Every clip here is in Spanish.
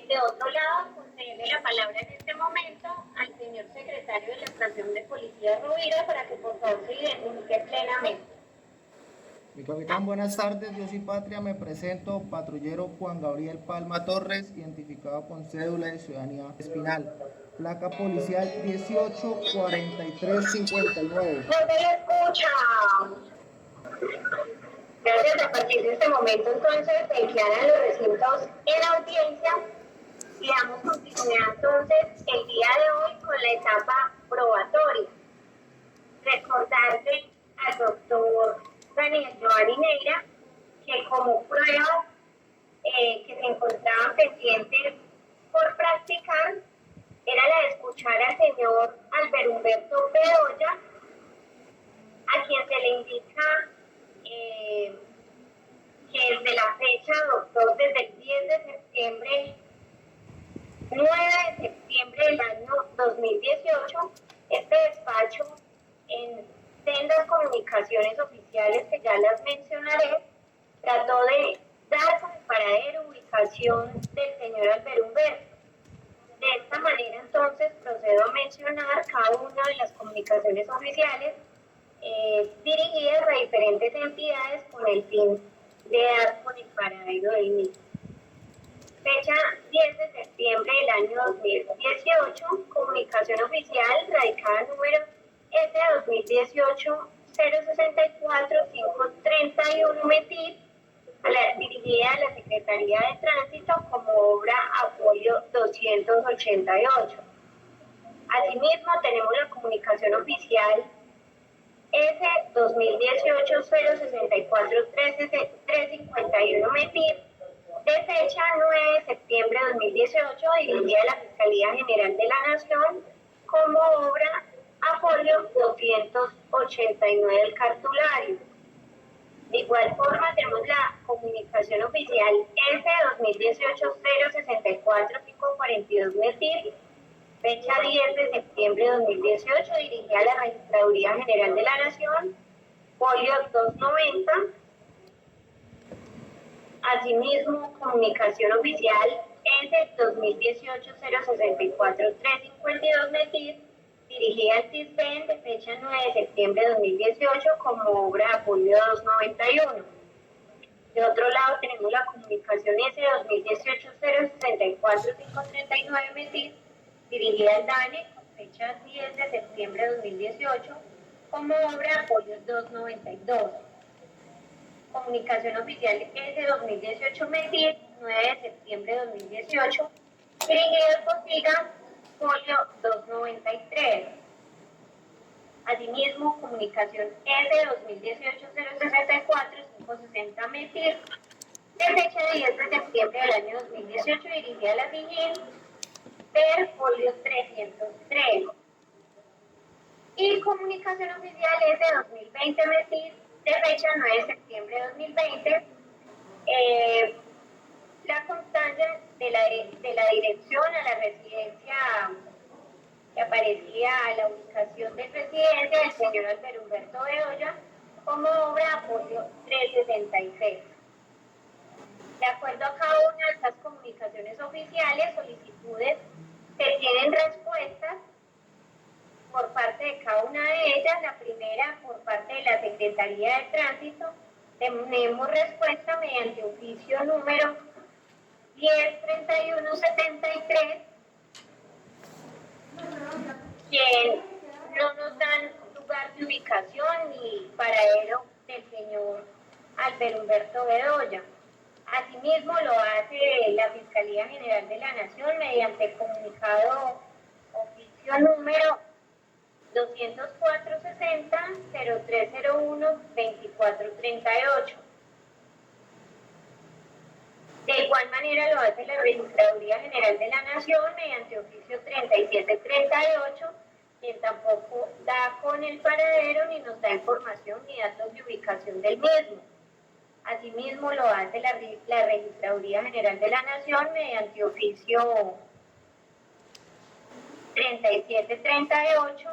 De otro lado, concede la palabra en este momento al señor secretario de la Estación de Policía Rovira para que por favor se identifique plenamente. Mi capitán, buenas tardes. Yo soy Patria, me presento, patrullero Juan Gabriel Palma Torres, identificado con cédula de ciudadanía Espinal, placa policial 184359. No se le escucha. Gracias. A partir de este momento, entonces, se declaran los recintos en audiencia y damos continuidad, entonces, el día de hoy con la etapa probatoria. Recordarle al doctor Daniel Giovanni Neira que como prueba que se encontraban pendientes por practicar era la de escuchar al señor Albert Humberto Bedoya, a quien se le indica que desde la fecha, doctor, desde el 10 de septiembre, 9 de septiembre del año 2018, este despacho, en sendas comunicaciones oficiales que ya las mencionaré, trató de dar con el paradero, ubicación del señor Albert Humberto. De esta manera, entonces, procedo a mencionar cada una de las comunicaciones oficiales dirigidas a diferentes entidades con el fin de dar con el paradero del mismo. Fecha 10 de septiembre del año 2018, comunicación oficial radicada número S2018-064-531 METIR, dirigida a la Secretaría de Tránsito como obra apoyo 288. Asimismo, tenemos la comunicación oficial S2018-064-351 METIR, de fecha 9 de septiembre de 2018, dirigida a la Fiscalía General de la Nación como obra apoyo 289 del cartulario. De igual forma, tenemos la comunicación oficial S2018-064-542 METIR, fecha 10 de septiembre de 2018, dirigida a la Registraduría General de la Nación, folio 290. Asimismo, comunicación oficial S2018-064-352 METIR, dirigida al CISBEN, de fecha 9 de septiembre de 2018, como obra de apoyo 291. De otro lado, tenemos la comunicación S2018-064-539 METIR, dirigida al DANE, con fecha 10 de septiembre de 2018, como obra de apoyo 292. Comunicación oficial S2018 METIR, 9 de septiembre de 2018, dirigida al COSIGA, folio 293. Asimismo, comunicación S2018-064-560 METIR, de fecha 10 de septiembre del año 2018, dirigida a la SIGIN, per folio 303. Y comunicación oficial S2020 METIR, de fecha 9 de septiembre de 2020, la constancia de la dirección a la residencia que aparecía a la ubicación de residencia del señor Albert Humberto Bedoya como obra de apoyo 366. De acuerdo a cada una de estas comunicaciones oficiales, solicitudes que tienen respuestas por parte de cada una de ellas. La primera, por parte de la Secretaría de Tránsito, tenemos respuesta mediante oficio número 103173, que no nos dan lugar de ubicación ni paradero del señor Albert Humberto Bedoya. Asimismo, lo hace la Fiscalía General de la Nación mediante comunicado oficio número 204-60-0301-2438. De igual manera lo hace la Registraduría General de la Nación mediante oficio 3738, quien tampoco da con el paradero ni nos da información ni datos de ubicación del mismo. Asimismo lo hace la Registraduría General de la Nación mediante oficio 3738,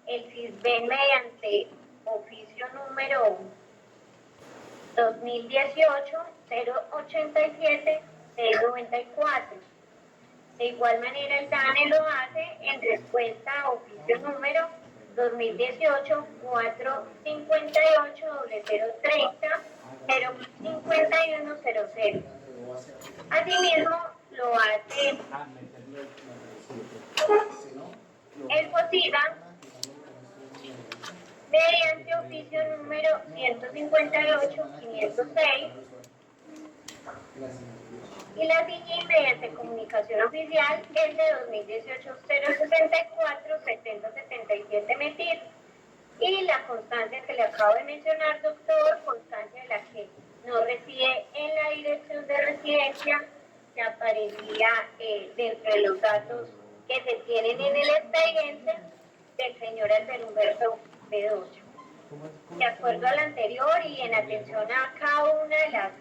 el CISBEN mediante oficio número 2018-087-694. De igual manera, el DANE lo hace en respuesta a oficio número 2018-458-0030-05100. Asimismo, lo hace el FOSIGA mediante oficio número 158-506 y la DIGI mediante comunicación oficial es de 2018-064-7077 emitir, y la constancia que le acabo de mencionar, doctor, constancia de la que no reside en la dirección de residencia, que aparecía dentro de los datos que se tienen en el expediente del señor Albert Humberto Bedoya. De acuerdo al anterior y en atención a cada una de las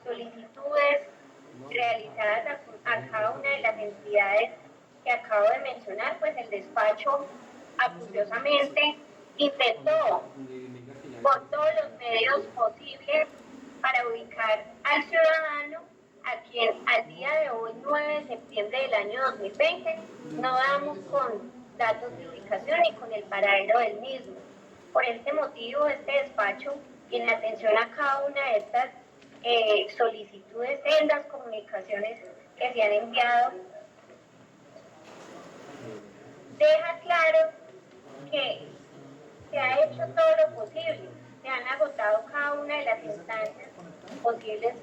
solicitudes realizadas a cada una de las entidades que acabo de mencionar, pues el despacho acuciosamente intentó por todos los medios posibles para ubicar al ciudadano, a quien al día de hoy, 9 de septiembre del año 2020, no damos con datos de ubicación ni con el paradero del mismo. Por este motivo, este despacho, y en atención a cada una de estas solicitudes en las comunicaciones que se han enviado, deja claro que se ha hecho todo lo posible, se han agotado cada una de las instancias posibles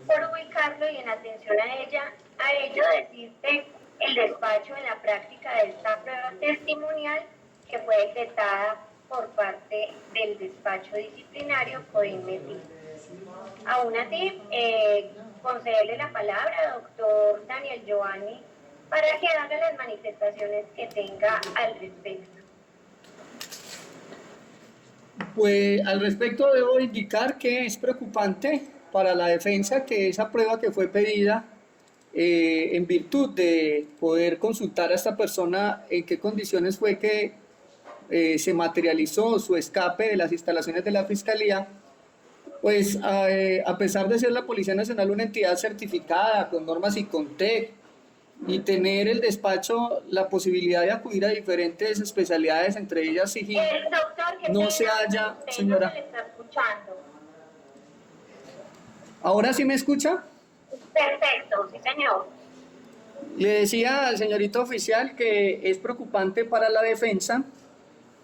por ubicarlo, y en atención a ello existe el despacho en la práctica de esta prueba testimonial que fue decretada por parte del despacho disciplinario CODINMETI. Aún así, concederle la palabra al doctor Daniel Giovanni para que haga las manifestaciones que tenga al respecto. Pues al respecto debo indicar que es preocupante para la defensa que esa prueba que fue pedida en virtud de poder consultar a esta persona en qué condiciones fue que se materializó su escape de las instalaciones de la Fiscalía, pues a pesar de ser la Policía Nacional una entidad certificada con normas ICONTEC y tener el despacho la posibilidad de acudir a diferentes especialidades, entre ellas SIGIN, Doctor, no se halla, señora. No se le está escuchando. ¿Ahora sí me escucha? Perfecto, sí señor. Le decía al señorito oficial que es preocupante para la defensa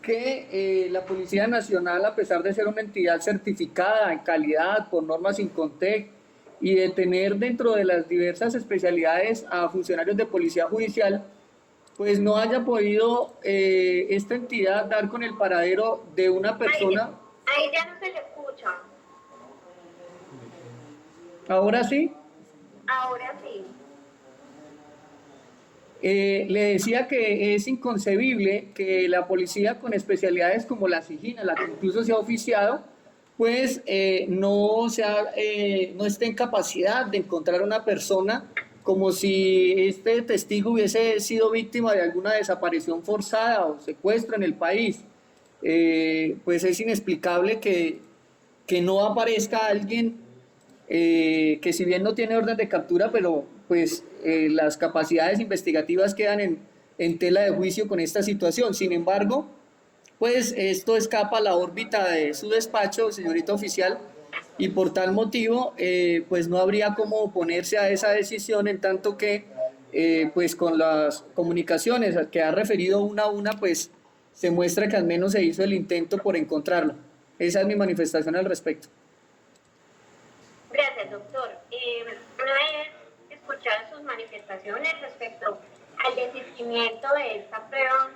que la Policía Nacional, a pesar de ser una entidad certificada en calidad por normas INCONTEC y de tener dentro de las diversas especialidades a funcionarios de policía judicial, pues no haya podido esta entidad dar con el paradero de una persona. Ahí ya no se le escucha. ¿Ahora sí? Ahora sí. Le decía que es inconcebible que la policía con especialidades como la SIGIN, la que incluso se ha oficiado, pues no esté en capacidad de encontrar una persona, como si este testigo hubiese sido víctima de alguna desaparición forzada o secuestro en el país. Pues es inexplicable que no aparezca alguien que, si bien no tiene orden de captura, pero pues las capacidades investigativas quedan en tela de juicio con esta situación. Sin embargo, pues esto escapa a la órbita de su despacho, señorita oficial, y por tal motivo pues no habría cómo oponerse a esa decisión, en tanto que pues con las comunicaciones que ha referido una a una, pues se muestra que al menos se hizo el intento por encontrarlo. Esa es mi manifestación al respecto. Gracias, doctor. Una vez escuchadas sus manifestaciones respecto al desistimiento de esta prueba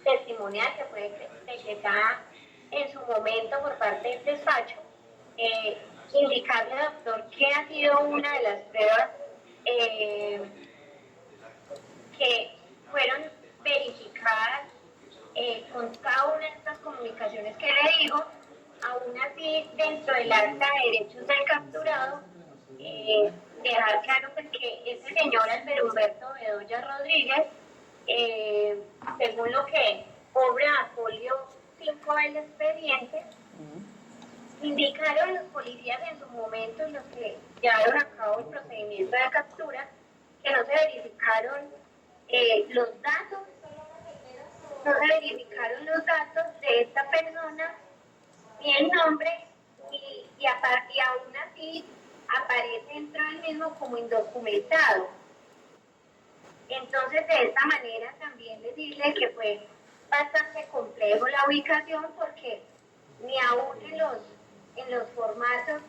testimonial que fue decretada en su momento por parte del despacho, indicarle, doctor, que ha sido una de las pruebas que fueron verificadas con cada una de estas comunicaciones que le digo. Aún así, dentro del acta de derechos del capturado, dejar claro pues, que este señor Albert Humberto Bedoya Rodríguez, según lo que obra folio 5 del expediente, indicaron los policías en su momento, los que llevaron a cabo el procedimiento de captura, que no se verificaron los datos, de esta persona, ni el nombre, y aún así aparece dentro del mismo como indocumentado. Entonces, de esta manera también decirle que fue bastante complejo la ubicación, porque ni aún en los formatos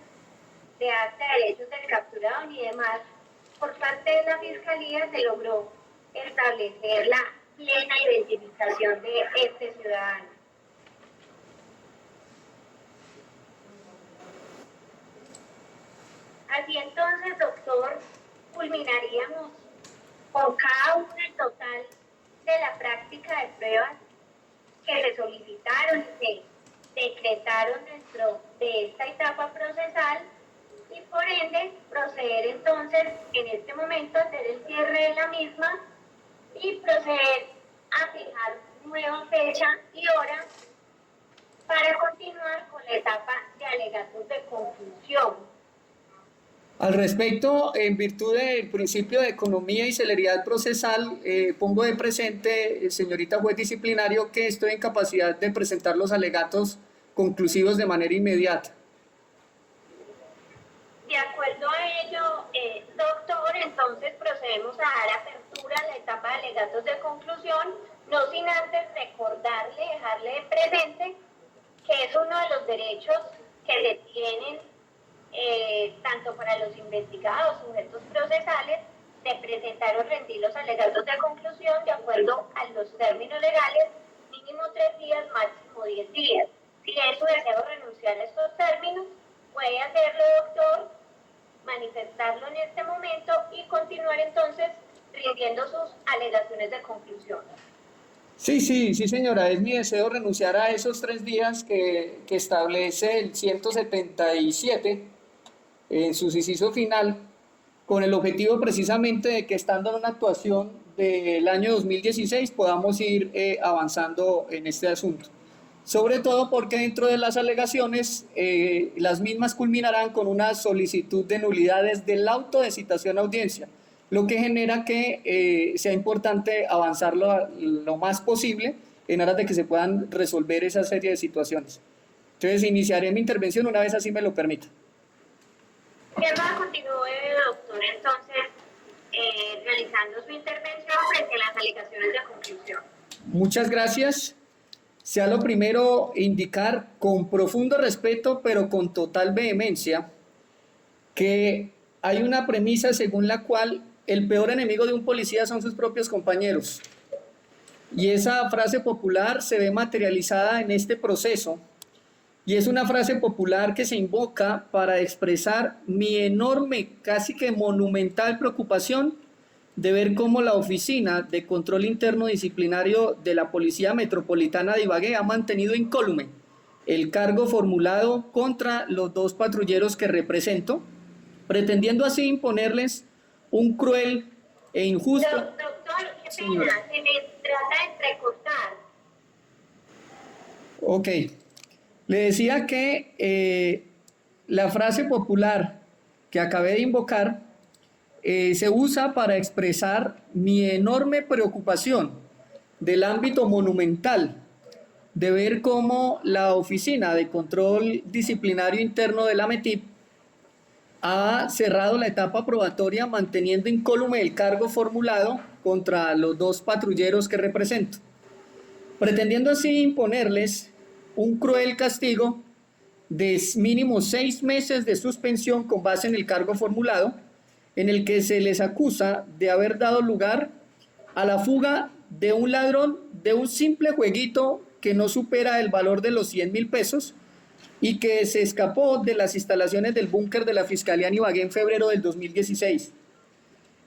de acta de derechos del capturado ni demás, por parte de la Fiscalía se logró establecer la plena identificación de este ciudadano. Así entonces, doctor, culminaríamos con cada uno el total de la práctica de pruebas que se solicitaron y se decretaron dentro de esta etapa procesal, y por ende proceder entonces en este momento a hacer el cierre de la misma y proceder a fijar nueva fecha y hora para continuar con la etapa de alegatos de conclusión. Al respecto, en virtud del principio de economía y celeridad procesal, pongo de presente, señorita juez disciplinario, que estoy en capacidad de presentar los alegatos conclusivos de manera inmediata. De acuerdo a ello, doctor, entonces procedemos a dar apertura a la etapa de alegatos de conclusión, no sin antes recordarle, dejarle de presente que es uno de los derechos que se tienen tanto para los investigados, sujetos procesales, de presentar o rendir los alegatos de conclusión de acuerdo a los términos legales, mínimo 3 días, máximo 10 días. Si es su deseo renunciar a estos términos, puede hacerlo, doctor, manifestarlo en este momento y continuar entonces rindiendo sus alegaciones de conclusión. Sí, señora, es mi deseo renunciar a esos 3 días que establece el 177 en su inciso final, con el objetivo precisamente de que, estando en una actuación del año 2016, podamos ir avanzando en este asunto. Sobre todo porque dentro de las alegaciones, las mismas culminarán con una solicitud de nulidades del auto de citación a audiencia, lo que genera que sea importante avanzarlo lo más posible en aras de que se puedan resolver esa serie de situaciones. Entonces, iniciaré mi intervención una vez así me lo permita. Que va, continúe, doctor, entonces, realizando su intervención frente a las alegaciones de conclusión. Muchas gracias. Sea lo primero indicar con profundo respeto, pero con total vehemencia, que hay una premisa según la cual el peor enemigo de un policía son sus propios compañeros. Y esa frase popular se ve materializada en este proceso, y es una frase popular que se invoca para expresar mi enorme, casi que monumental preocupación de ver cómo la Oficina de Control Interno Disciplinario de la Policía Metropolitana de Ibagué ha mantenido incólume el cargo formulado contra los 2 patrulleros que represento, pretendiendo así imponerles un cruel e injusto... Doctor, qué pena, se me trata de entrecortar. Ok. Le decía que la frase popular que acabé de invocar se usa para expresar mi enorme preocupación del ámbito monumental de ver cómo la Oficina de Control Disciplinario Interno de la METIP ha cerrado la etapa probatoria manteniendo incólume el cargo formulado contra los 2 patrulleros que represento, pretendiendo así imponerles un cruel castigo de mínimo 6 meses de suspensión con base en el cargo formulado, en el que se les acusa de haber dado lugar a la fuga de un ladrón de un simple jueguito que no supera el valor de los 100.000 pesos y que se escapó de las instalaciones del búnker de la Fiscalía en Ibagué en febrero del 2016.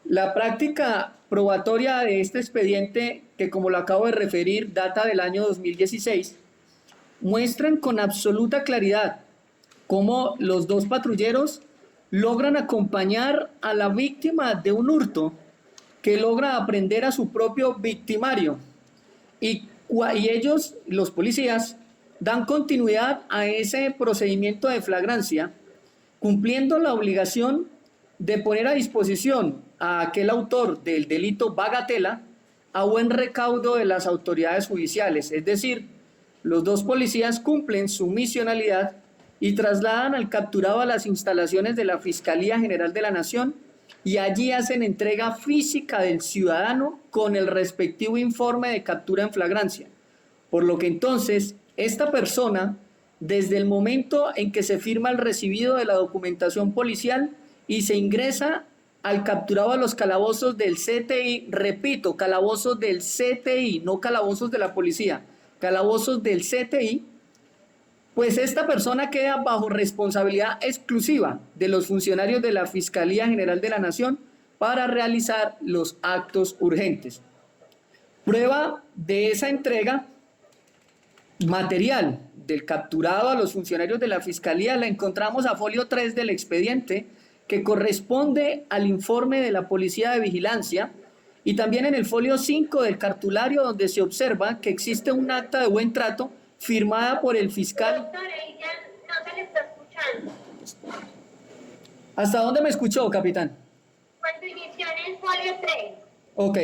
La práctica probatoria de este expediente, que como lo acabo de referir, data del año 2016, muestran con absoluta claridad cómo los 2 patrulleros logran acompañar a la víctima de un hurto que logra aprender a su propio victimario y ellos, los policías, dan continuidad a ese procedimiento de flagrancia, cumpliendo la obligación de poner a disposición a aquel autor del delito bagatela a buen recaudo de las autoridades judiciales. Es decir, los dos policías cumplen su misionalidad y trasladan al capturado a las instalaciones de la Fiscalía General de la Nación y allí hacen entrega física del ciudadano con el respectivo informe de captura en flagrancia. Por lo que entonces esta persona, desde el momento en que se firma el recibido de la documentación policial y se ingresa al capturado a los calabozos del CTI, repito, calabozos del CTI, no calabozos de la policía, calabozos del CTI, pues esta persona queda bajo responsabilidad exclusiva de los funcionarios de la Fiscalía General de la Nación para realizar los actos urgentes. Prueba de esa entrega material del capturado a los funcionarios de la Fiscalía la encontramos a folio 3 del expediente, que corresponde al informe de la Policía de Vigilancia, y también en el folio 5 del cartulario, donde se observa que existe un acta de buen trato firmada por el fiscal. Doctor, ella no se le está escuchando. ¿Hasta dónde me escuchó, capitán? Cuando inició en el folio 3. Ok.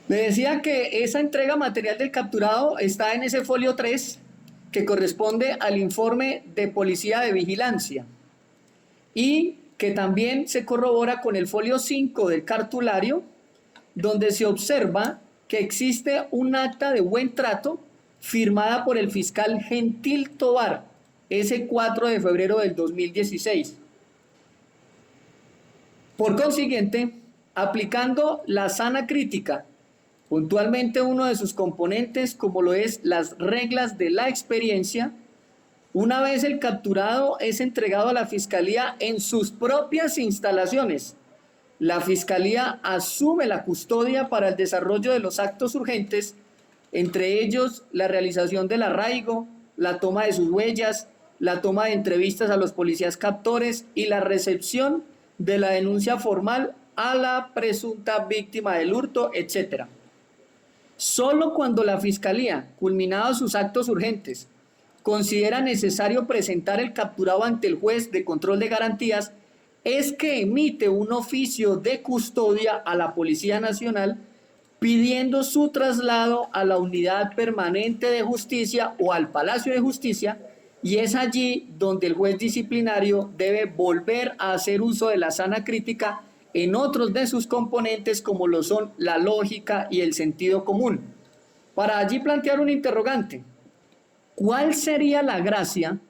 Le decía que esa entrega material del capturado está en ese folio 3, que corresponde al informe de Policía de Vigilancia, y que también se corrobora con el folio 5 del cartulario, donde se observa que existe un acta de buen trato firmada por el fiscal Gentil Tobar, ese 4 de febrero del 2016. Por consiguiente, aplicando la sana crítica, puntualmente uno de sus componentes, como lo es las reglas de la experiencia, una vez el capturado es entregado a la Fiscalía en sus propias instalaciones, la Fiscalía asume la custodia para el desarrollo de los actos urgentes, entre ellos la realización del arraigo, la toma de sus huellas, la toma de entrevistas a los policías captores y la recepción de la denuncia formal a la presunta víctima del hurto, etc. Solo cuando la Fiscalía, culminados sus actos urgentes, considera necesario presentar el capturado ante el juez de control de garantías, es que emite un oficio de custodia a la Policía Nacional pidiendo su traslado a la Unidad Permanente de Justicia o al Palacio de Justicia, y es allí donde el juez disciplinario debe volver a hacer uso de la sana crítica en otros de sus componentes, como lo son la lógica y el sentido común, para allí plantear un interrogante: ¿cuál sería la gracia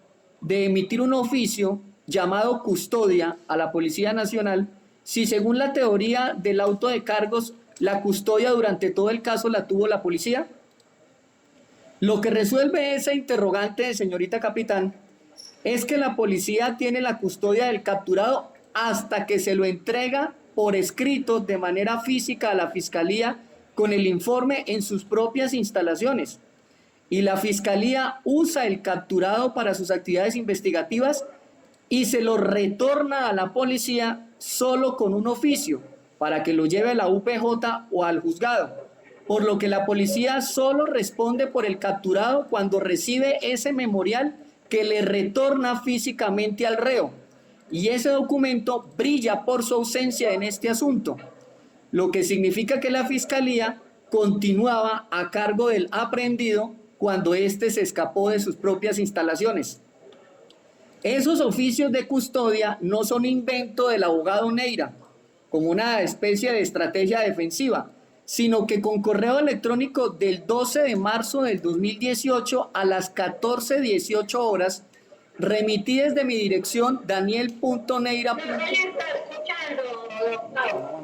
de emitir un oficio llamado custodia a la Policía Nacional si, según la teoría del auto de cargos, la custodia durante todo el caso la tuvo la policía? Lo que resuelve ese interrogante, señorita capitán, es que la policía tiene la custodia del capturado hasta que se lo entrega por escrito de manera física a la Fiscalía con el informe en sus propias instalaciones. Y la Fiscalía usa el capturado para sus actividades investigativas y se lo retorna a la policía solo con un oficio para que lo lleve a la UPJ o al juzgado, por lo que la policía solo responde por el capturado cuando recibe ese memorial que le retorna físicamente al reo, y ese documento brilla por su ausencia en este asunto, lo que significa que la Fiscalía continuaba a cargo del aprehendido cuando éste se escapó de sus propias instalaciones. Esos oficios de custodia no son invento del abogado Neira, como una especie de estrategia defensiva, sino que con correo electrónico del 12 de marzo del 2018 a las 14:18 horas, remití desde mi dirección daniel.neira. No se le está escuchando, doctor.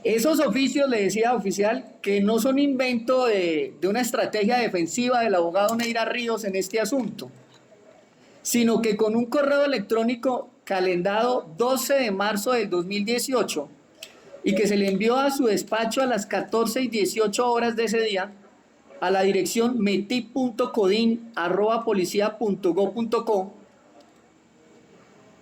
Esos oficios, le decía, oficial, que no son invento de una estrategia defensiva del abogado Neira Ríos en este asunto, sino que con un correo electrónico calendado 12 de marzo del 2018 y que se le envió a su despacho a las 14:18 horas de ese día a la dirección meti.codin@policia.gov.co,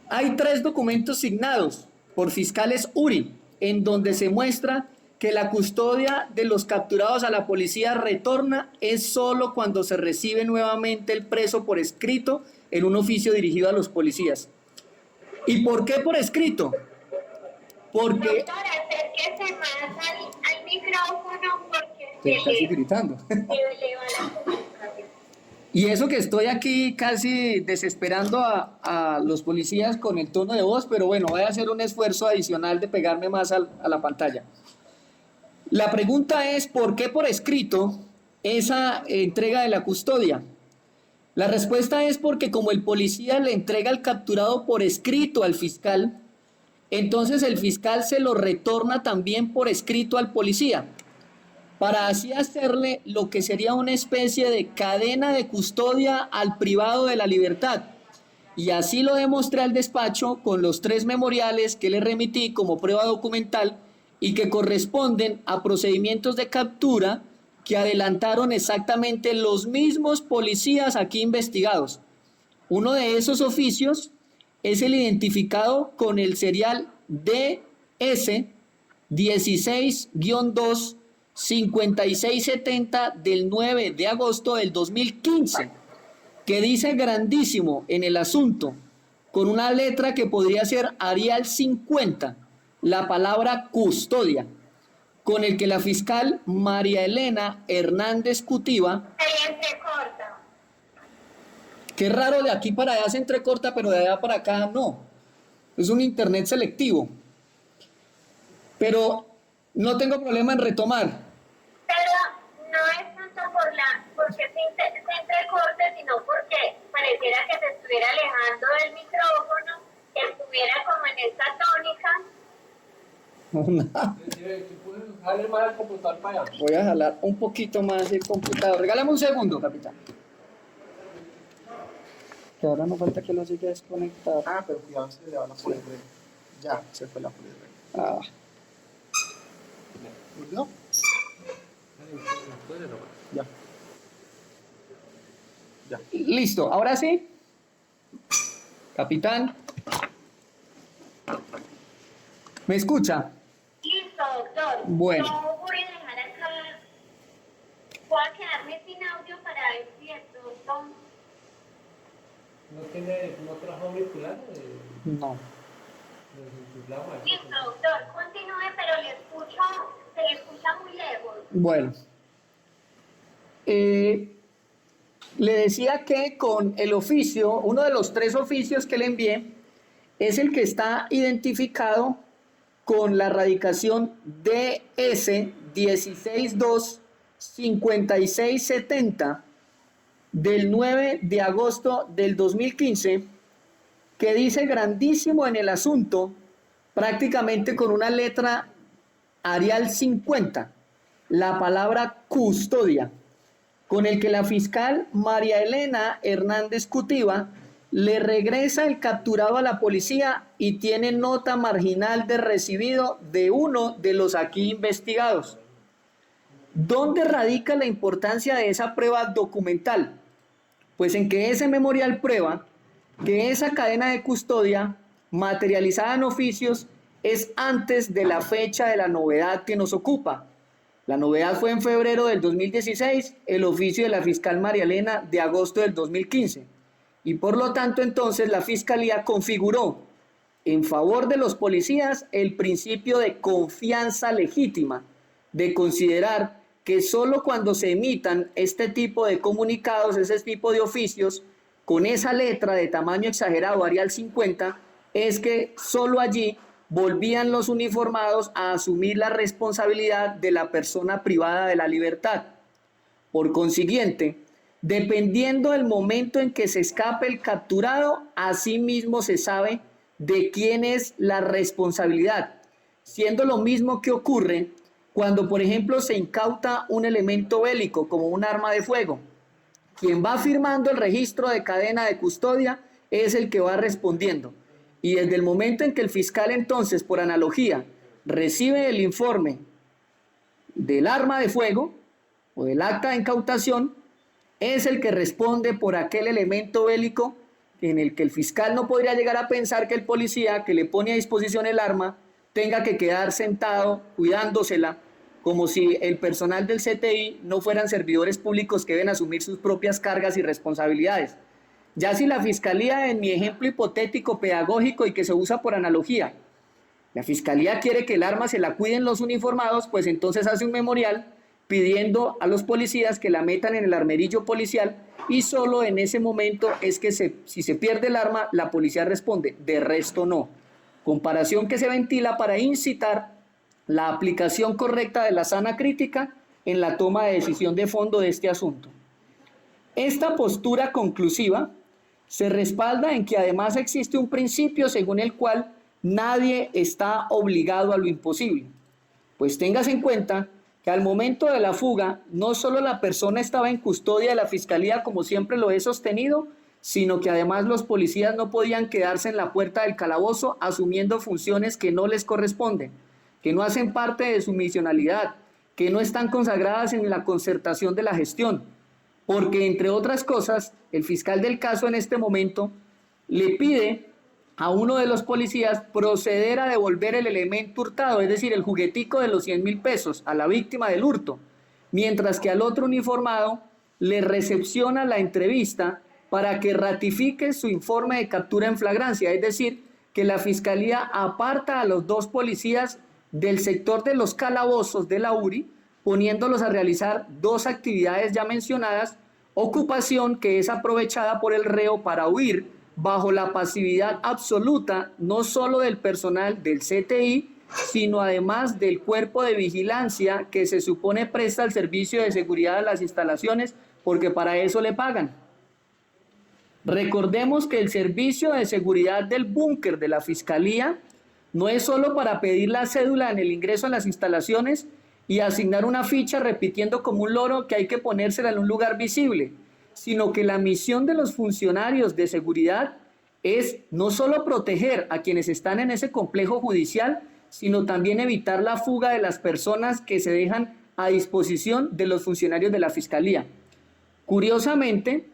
hay 3 documentos signados por fiscales URI en donde se muestra que la custodia de los capturados a la policía retorna es solo cuando se recibe nuevamente el preso por escrito en un oficio dirigido a los policías. ¿Y por qué por escrito? Porque... Doctor, acérquese más al micrófono porque Te casi gritando. se eleva la comunicación. Y eso que estoy aquí casi desesperando a los policías con el tono de voz, pero bueno, voy a hacer un esfuerzo adicional de pegarme más a la pantalla. La pregunta es, ¿por qué por escrito esa entrega de la custodia? La respuesta es porque como el policía le entrega el capturado por escrito al fiscal, entonces el fiscal se lo retorna también por escrito al policía, para así hacerle lo que sería una especie de cadena de custodia al privado de la libertad. Y así lo demostré al despacho con los 3 memoriales que le remití como prueba documental y que corresponden a procedimientos de captura que adelantaron exactamente los mismos policías aquí investigados. Uno de esos oficios es el identificado con el serial DS 16-2 5670 del 9 de agosto del 2015, que dice grandísimo en el asunto, con una letra que podría ser Arial 50, la palabra custodia, con el que la fiscal María Elena Hernández Cutiva, Se entrecorta. qué raro, de aquí para allá se entrecorta, pero de allá para acá no, es un internet selectivo, pero no tengo problema en retomar. Pero no es tanto porque se entrecorte, sino porque pareciera que se estuviera alejando del micrófono, que estuviera como en esa tónica. Voy a jalar un poquito más el computador. Regálame un segundo, capitán. Que ahora no falta que lo siga desconectado. Ah, pero cuidado, se le va la poliedre. Ya, se fue la poliedre. Ah. ¿No? Ya. Ya. Listo, ahora sí. Capitán. ¿Me escucha? Listo, doctor. Bueno. Yo voy a dejar acá. Voy a quedarme sin audio para ver si de pronto. ¿No trajo auricular? No. Listo, doctor. Continúe, pero se le escucha muy lejos. Bueno. Le decía que con el oficio, uno de los 3 oficios que le envié, es el que está identificado con la radicación DS 16-2 5670 del 9 de agosto del 2015, que dice grandísimo en el asunto, prácticamente con una letra Arial 50, la palabra custodia, con el que la fiscal María Elena Hernández Cutiva le regresa el capturado a la policía y tiene nota marginal de recibido de uno de los aquí investigados. ¿Dónde radica la importancia de esa prueba documental? Pues en que ese memorial prueba que esa cadena de custodia materializada en oficios es antes de la fecha de la novedad que nos ocupa. La novedad fue en febrero del 2016, el oficio de la fiscal María Elena de agosto del 2015. Y por lo tanto, entonces, la Fiscalía configuró en favor de los policías el principio de confianza legítima, de considerar que solo cuando se emitan este tipo de comunicados, ese tipo de oficios, con esa letra de tamaño exagerado, Arial 50, es que solo allí volvían los uniformados a asumir la responsabilidad de la persona privada de la libertad. Por consiguiente, dependiendo del momento en que se escape el capturado, asimismo se sabe de quién es la responsabilidad, siendo lo mismo que ocurre cuando, por ejemplo, se incauta un elemento bélico como un arma de fuego. Quien va firmando el registro de cadena de custodia es el que va respondiendo. Y desde el momento en que el fiscal entonces, por analogía, recibe el informe del arma de fuego o del acta de incautación, es el que responde por aquel elemento bélico en el que el fiscal no podría llegar a pensar que el policía que le pone a disposición el arma tenga que quedar sentado cuidándosela, como si el personal del CTI no fueran servidores públicos que deben asumir sus propias cargas y responsabilidades. Ya si la fiscalía, en mi ejemplo hipotético pedagógico y que se usa por analogía, la fiscalía quiere que el arma se la cuiden los uniformados, pues entonces hace un memorial pidiendo a los policías que la metan en el armerillo policial y solo en ese momento es que si se pierde el arma, la policía responde, de resto no. Comparación que se ventila para incitar la aplicación correcta de la sana crítica en la toma de decisión de fondo de este asunto. Esta postura conclusiva se respalda en que además existe un principio según el cual nadie está obligado a lo imposible. Pues téngase en cuenta que al momento de la fuga no solo la persona estaba en custodia de la fiscalía como siempre lo he sostenido, sino que además los policías no podían quedarse en la puerta del calabozo asumiendo funciones que no les corresponden, que no hacen parte de su misionalidad, que no están consagradas en la concertación de la gestión, porque entre otras cosas, el fiscal del caso en este momento le pide a uno de los policías proceder a devolver el elemento hurtado, es decir, el juguetico de los 100.000 pesos a la víctima del hurto, mientras que al otro uniformado le recepciona la entrevista para que ratifique su informe de captura en flagrancia, es decir, que la fiscalía aparta a los dos policías del sector de los calabozos de la URI, poniéndolos a realizar dos actividades ya mencionadas, ocupación que es aprovechada por el reo para huir bajo la pasividad absoluta no solo del personal del CTI, sino además del cuerpo de vigilancia que se supone presta el servicio de seguridad de las instalaciones, porque para eso le pagan. Recordemos que el servicio de seguridad del búnker de la Fiscalía no es solo para pedir la cédula en el ingreso a las instalaciones y asignar una ficha repitiendo como un loro que hay que ponérsela en un lugar visible, sino que la misión de los funcionarios de seguridad es no solo proteger a quienes están en ese complejo judicial, sino también evitar la fuga de las personas que se dejan a disposición de los funcionarios de la Fiscalía. Curiosamente,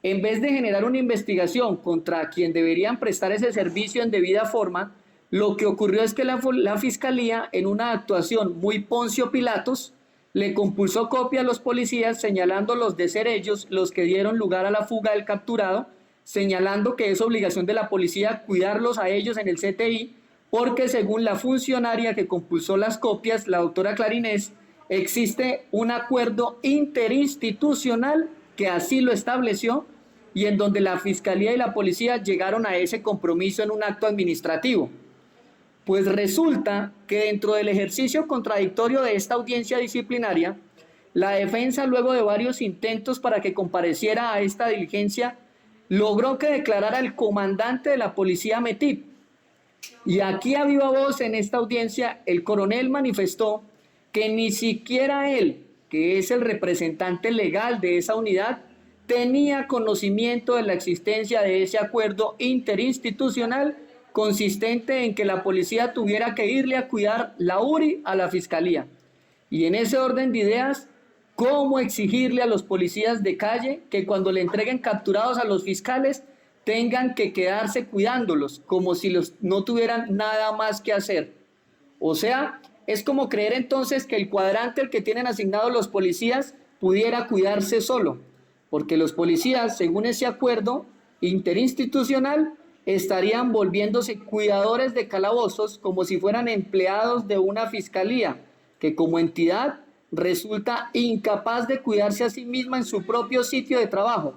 en vez de generar una investigación contra quien deberían prestar ese servicio en debida forma, lo que ocurrió es que la Fiscalía, en una actuación muy Poncio Pilatos, le compulsó copia a los policías señalándolos de ser ellos los que dieron lugar a la fuga del capturado, señalando que es obligación de la policía cuidarlos a ellos en el CTI, porque según la funcionaria que compulsó las copias, la doctora Clarinés, existe un acuerdo interinstitucional que así lo estableció y en donde la Fiscalía y la policía llegaron a ese compromiso en un acto administrativo. Pues resulta que dentro del ejercicio contradictorio de esta audiencia disciplinaria, la defensa, luego de varios intentos para que compareciera a esta diligencia, logró que declarara el comandante de la policía Metip. Y aquí a viva voz en esta audiencia, el coronel manifestó que ni siquiera él, que es el representante legal de esa unidad, tenía conocimiento de la existencia de ese acuerdo interinstitucional consistente en que la policía tuviera que irle a cuidar la URI a la Fiscalía. Y en ese orden de ideas, ¿cómo exigirle a los policías de calle que cuando le entreguen capturados a los fiscales tengan que quedarse cuidándolos como si no tuvieran nada más que hacer? O sea, es como creer entonces que el cuadrante al que tienen asignado los policías pudiera cuidarse solo, porque los policías, según ese acuerdo interinstitucional, estarían volviéndose cuidadores de calabozos como si fueran empleados de una fiscalía, que como entidad resulta incapaz de cuidarse a sí misma en su propio sitio de trabajo,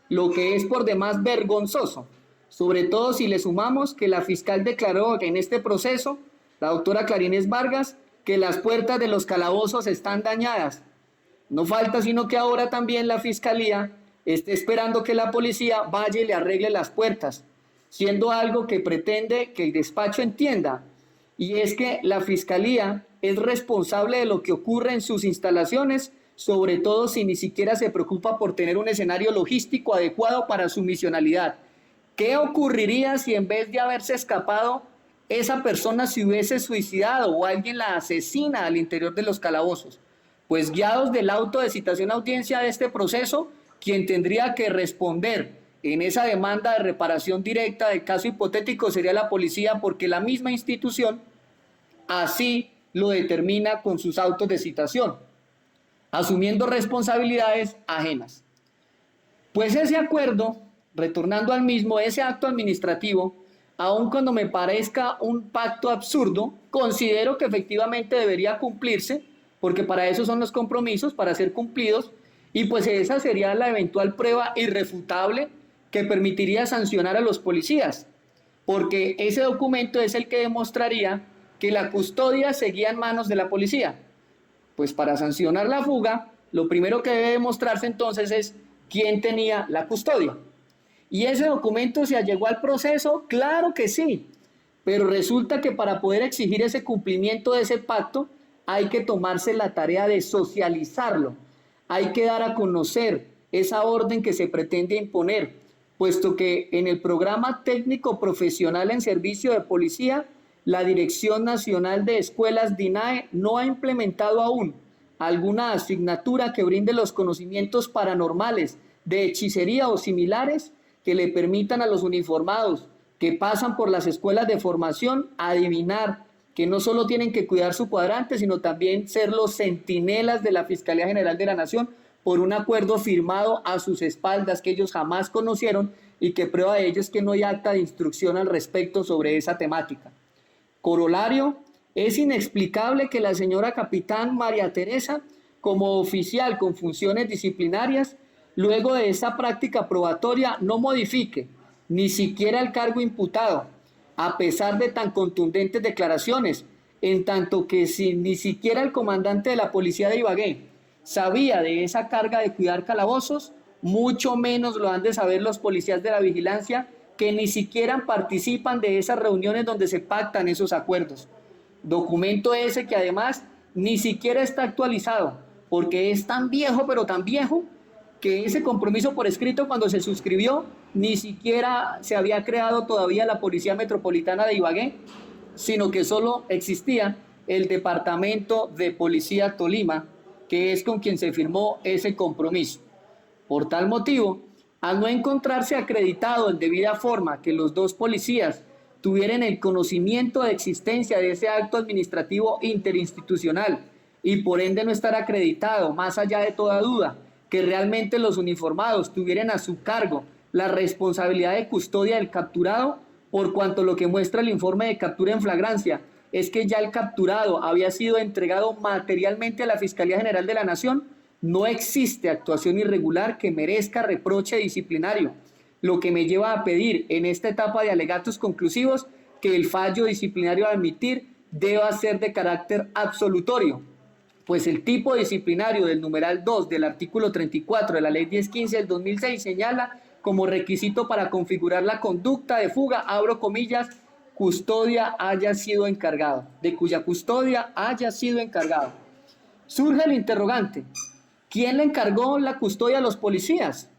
lo que es por demás vergonzoso, sobre todo si le sumamos que la fiscal declaró en este proceso, la doctora Clarinés Vargas, que las puertas de los calabozos están dañadas. No falta sino que ahora también la fiscalía esté esperando que la policía vaya y le arregle las puertas, siendo algo que pretende que el despacho entienda, y es que la Fiscalía es responsable de lo que ocurre en sus instalaciones, sobre todo si ni siquiera se preocupa por tener un escenario logístico adecuado para su misionalidad. ¿Qué ocurriría si en vez de haberse escapado, esa persona se hubiese suicidado o alguien la asesina al interior de los calabozos? Pues guiados del auto de citación a audiencia de este proceso, quien tendría que responder en esa demanda de reparación directa del caso hipotético sería la policía, porque la misma institución así lo determina con sus autos de citación, asumiendo responsabilidades ajenas. Pues ese acuerdo retornando al mismo, ese acto administrativo, aun cuando me parezca un pacto absurdo, considero que efectivamente debería cumplirse, porque para eso son los compromisos, para ser cumplidos, y pues esa sería la eventual prueba irrefutable que permitiría sancionar a los policías, porque ese documento es el que demostraría que la custodia seguía en manos de la policía. Pues para sancionar la fuga, lo primero que debe demostrarse entonces es quién tenía la custodia. ¿Y ese documento se allegó al proceso? Claro que sí, pero resulta que para poder exigir ese cumplimiento de ese pacto hay que tomarse la tarea de socializarlo, hay que dar a conocer esa orden que se pretende imponer, puesto que en el programa técnico profesional en servicio de policía, la Dirección Nacional de Escuelas DINAE no ha implementado aún alguna asignatura que brinde los conocimientos paranormales de hechicería o similares que le permitan a los uniformados que pasan por las escuelas de formación adivinar que no solo tienen que cuidar su cuadrante, sino también ser los centinelas de la Fiscalía General de la Nación por un acuerdo firmado a sus espaldas que ellos jamás conocieron y que prueba de ello es que no hay acta de instrucción al respecto sobre esa temática. Corolario, es inexplicable que la señora capitán María Teresa, como oficial con funciones disciplinarias, luego de esa práctica probatoria no modifique ni siquiera el cargo imputado, a pesar de tan contundentes declaraciones, en tanto que si ni siquiera el comandante de la policía de Ibagué sabía de esa carga de cuidar calabozos, mucho menos lo han de saber los policías de la vigilancia que ni siquiera participan de esas reuniones donde se pactan esos acuerdos. Documento ese que además ni siquiera está actualizado, porque es tan viejo, pero tan viejo, que ese compromiso por escrito cuando se suscribió ni siquiera se había creado todavía la Policía Metropolitana de Ibagué, sino que solo existía el Departamento de Policía Tolima, que es con quien se firmó ese compromiso. Por tal motivo, al no encontrarse acreditado en debida forma que los dos policías tuvieran el conocimiento de existencia de ese acto administrativo interinstitucional y por ende no estar acreditado, más allá de toda duda, que realmente los uniformados tuvieran a su cargo la responsabilidad de custodia del capturado, por cuanto lo que muestra el informe de captura en flagrancia es que ya el capturado había sido entregado materialmente a la Fiscalía General de la Nación, no existe actuación irregular que merezca reproche disciplinario, lo que me lleva a pedir en esta etapa de alegatos conclusivos que el fallo disciplinario a admitir deba ser de carácter absolutorio, pues el tipo disciplinario del numeral 2 del artículo 34 de la Ley 1015 del 2006 señala como requisito para configurar la conducta de fuga, abro comillas, custodia haya sido encargado, de cuya custodia haya sido encargado. Surge el interrogante, ¿quién le encargó la custodia a los policías?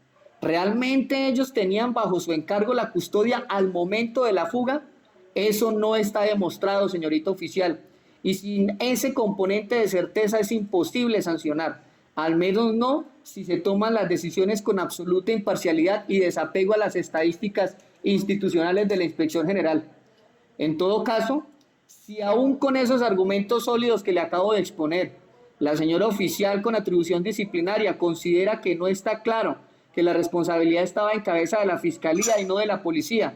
¿Realmente ellos tenían bajo su encargo la custodia al momento de la fuga? Eso no está demostrado, señorita oficial. Y sin ese componente de certeza es imposible sancionar, al menos no si se toman las decisiones con absoluta imparcialidad y desapego a las estadísticas institucionales de la Inspección General. En todo caso, si aún con esos argumentos sólidos que le acabo de exponer, la señora oficial con atribución disciplinaria considera que no está claro que la responsabilidad estaba en cabeza de la Fiscalía y no de la Policía,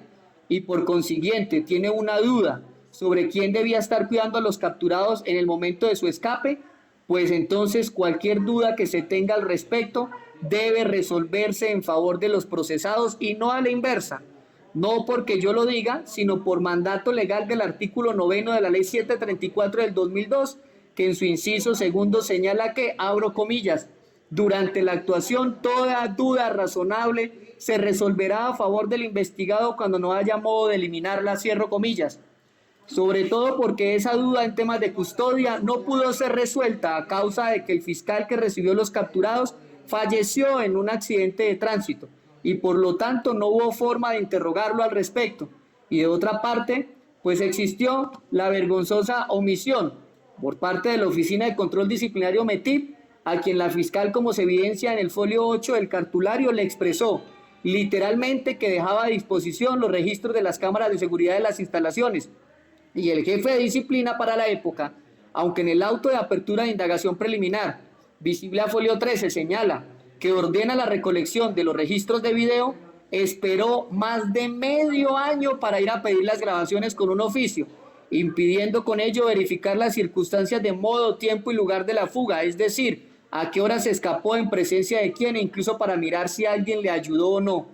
y por consiguiente tiene una duda sobre quién debía estar cuidando a los capturados en el momento de su escape, pues entonces cualquier duda que se tenga al respecto debe resolverse en favor de los procesados y no a la inversa, no porque yo lo diga, sino por mandato legal del artículo 9 de la Ley 734 del 2002, que en su inciso segundo señala que, abro comillas, durante la actuación toda duda razonable se resolverá a favor del investigado cuando no haya modo de eliminarla, cierro comillas. Sobre todo porque esa duda en temas de custodia no pudo ser resuelta a causa de que el fiscal que recibió los capturados falleció en un accidente de tránsito y por lo tanto no hubo forma de interrogarlo al respecto. Y de otra parte, pues existió la vergonzosa omisión por parte de la Oficina de Control Disciplinario METIP, a quien la fiscal, como se evidencia en el folio 8 del cartulario, le expresó literalmente que dejaba a disposición los registros de las cámaras de seguridad de las instalaciones. Y el jefe de disciplina para la época, aunque en el auto de apertura de indagación preliminar, visible a folio 13, señala que ordena la recolección de los registros de video, esperó más de medio año para ir a pedir las grabaciones con un oficio, impidiendo con ello verificar las circunstancias de modo, tiempo y lugar de la fuga, es decir, a qué hora se escapó, en presencia de quién, e incluso para mirar si alguien le ayudó o no.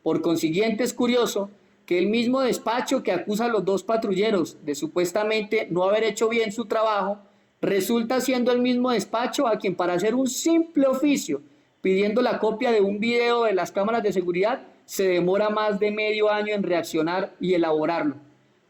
Por consiguiente, es curioso que el mismo despacho que acusa a los dos patrulleros de supuestamente no haber hecho bien su trabajo, resulta siendo el mismo despacho a quien, para hacer un simple oficio pidiendo la copia de un video de las cámaras de seguridad, se demora más de medio año en reaccionar y elaborarlo,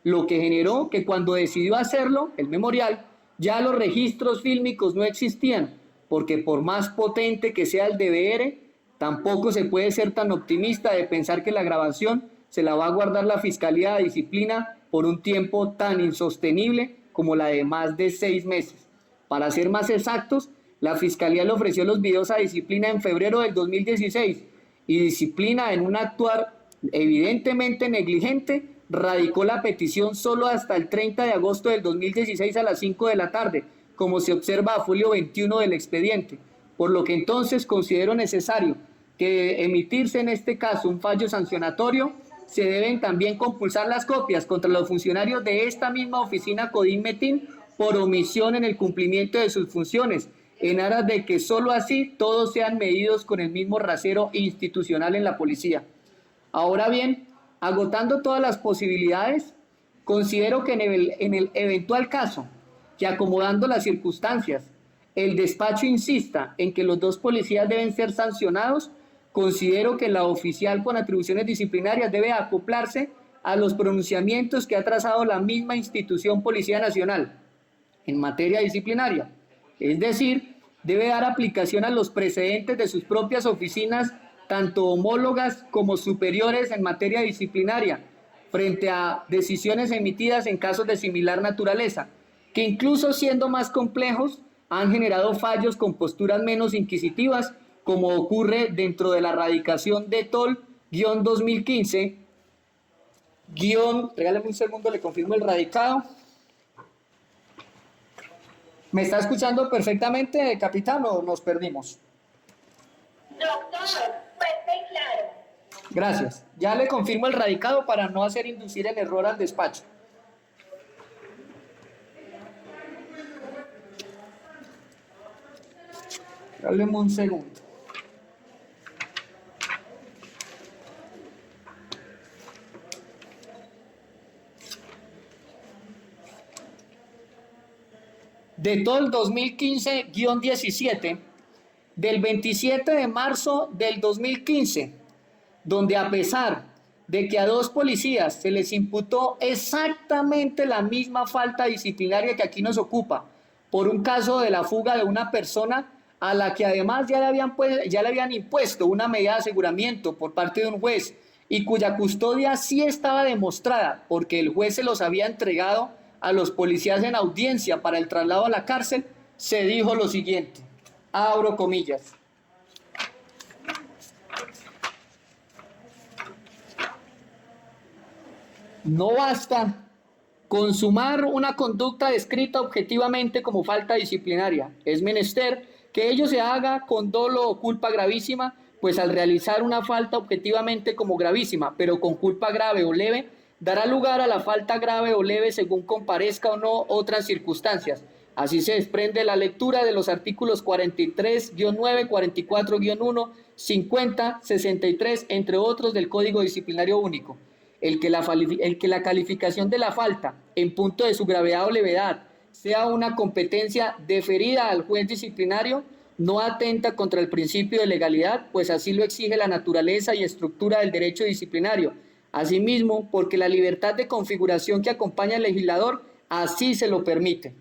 lo que generó que cuando decidió hacerlo, el memorial, ya los registros fílmicos no existían, porque por más potente que sea el DVR, tampoco se puede ser tan optimista de pensar que la grabación se la va a guardar la Fiscalía de Disciplina por un tiempo tan insostenible como la de más de 6 meses. Para ser más exactos, la Fiscalía le ofreció los videos a Disciplina en febrero del 2016 y Disciplina, en un actuar evidentemente negligente, radicó la petición solo hasta el 30 de agosto del 2016 a las 5 de la tarde, como se observa a folio 21 del expediente, por lo que entonces considero necesario que de emitirse en este caso un fallo sancionatorio, se deben también compulsar las copias contra los funcionarios de esta misma oficina Codin-Metin por omisión en el cumplimiento de sus funciones, en aras de que solo así todos sean medidos con el mismo rasero institucional en la policía. Ahora bien, agotando todas las posibilidades, considero que en el eventual caso que, acomodando las circunstancias, el despacho insista en que los dos policías deben ser sancionados, considero que la oficial con atribuciones disciplinarias debe acoplarse a los pronunciamientos que ha trazado la misma institución Policía Nacional en materia disciplinaria. Es decir, debe dar aplicación a los precedentes de sus propias oficinas, tanto homólogas como superiores en materia disciplinaria, frente a decisiones emitidas en casos de similar naturaleza, que incluso siendo más complejos, han generado fallos con posturas menos inquisitivas, como ocurre dentro de la radicación de TOL-2015, regálame un segundo, le confirmo el radicado. ¿Me está escuchando perfectamente, capitán, o nos perdimos? Doctor, fuerte y claro. Gracias. Ya le confirmo el radicado para no hacer inducir el error al despacho. Dale un segundo. De TOL 2015-17, del 27 de marzo del 2015, donde a pesar de que a dos policías se les imputó exactamente la misma falta disciplinaria que aquí nos ocupa, por un caso de la fuga de una persona a la que además ya le habían impuesto una medida de aseguramiento por parte de un juez y cuya custodia sí estaba demostrada porque el juez se los había entregado a los policías en audiencia para el traslado a la cárcel, se dijo lo siguiente, abro comillas: no basta consumar una conducta descrita objetivamente como falta disciplinaria, es menester que ello se haga con dolo o culpa gravísima, pues al realizar una falta objetivamente como gravísima, pero con culpa grave o leve, dará lugar a la falta grave o leve según comparezca o no otras circunstancias. Así se desprende la lectura de los artículos 43-9, 44-1, 50, 63, entre otros del Código Disciplinario Único. El que la calificación de la falta, en punto de su gravedad o levedad, sea una competencia deferida al juez disciplinario, no atenta contra el principio de legalidad, pues así lo exige la naturaleza y estructura del derecho disciplinario. Asimismo, porque la libertad de configuración que acompaña al legislador así se lo permite,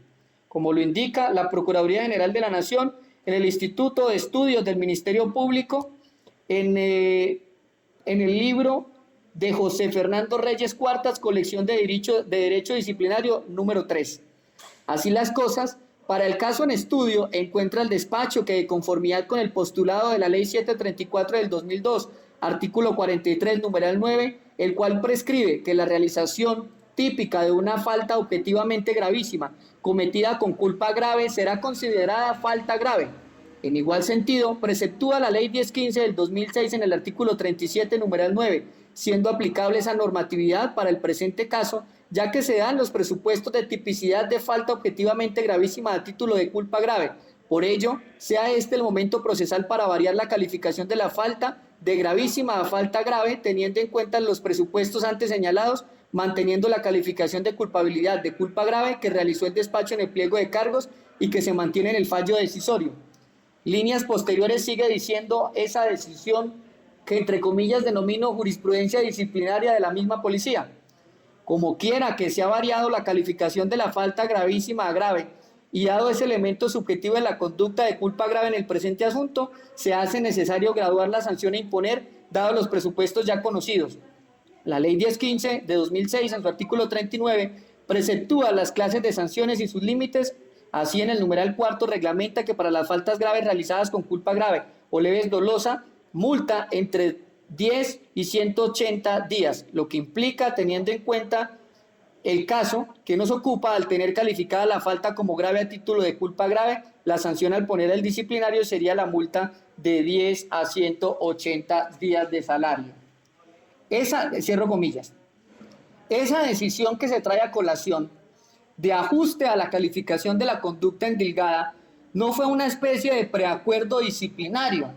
como lo indica la Procuraduría General de la Nación en el Instituto de Estudios del Ministerio Público, en el libro de José Fernando Reyes Cuartas, colección de derecho disciplinario número 3. Así las cosas, para el caso en estudio encuentra el despacho que, de conformidad con el postulado de la Ley 734 del 2002, artículo 43, numeral 9, el cual prescribe que la realización típica de una falta objetivamente gravísima, cometida con culpa grave, será considerada falta grave, En igual sentido, preceptúa la Ley 1015 del 2006 en el artículo 37, numeral 9, siendo aplicable esa normatividad para el presente caso, ya que se dan los presupuestos de tipicidad de falta objetivamente gravísima a título de culpa grave. Por ello, sea este el momento procesal para variar la calificación de la falta de gravísima a falta grave, teniendo en cuenta los presupuestos antes señalados, manteniendo la calificación de culpabilidad de culpa grave que realizó el despacho en el pliego de cargos y que se mantiene en el fallo decisorio. Líneas posteriores sigue diciendo esa decisión que entre comillas denomino jurisprudencia disciplinaria de la misma policía. Como quiera que se ha variado la calificación de la falta gravísima a grave y dado ese elemento subjetivo de la conducta de culpa grave en el presente asunto, se hace necesario graduar la sanción e imponer, dados los presupuestos ya conocidos. La Ley 1015 de 2006, en su artículo 39, preceptúa las clases de sanciones y sus límites. Así, en el numeral cuarto reglamenta que para las faltas graves realizadas con culpa grave o leves dolosa, multa entre 10 y 180 días, lo que implica, teniendo en cuenta el caso que nos ocupa, al tener calificada la falta como grave a título de culpa grave, la sanción al poner el disciplinario sería la multa de 10 a 180 días de salario. Cierro comillas. Esa decisión que se trae a colación de ajuste a la calificación de la conducta endilgada no fue una especie de preacuerdo disciplinario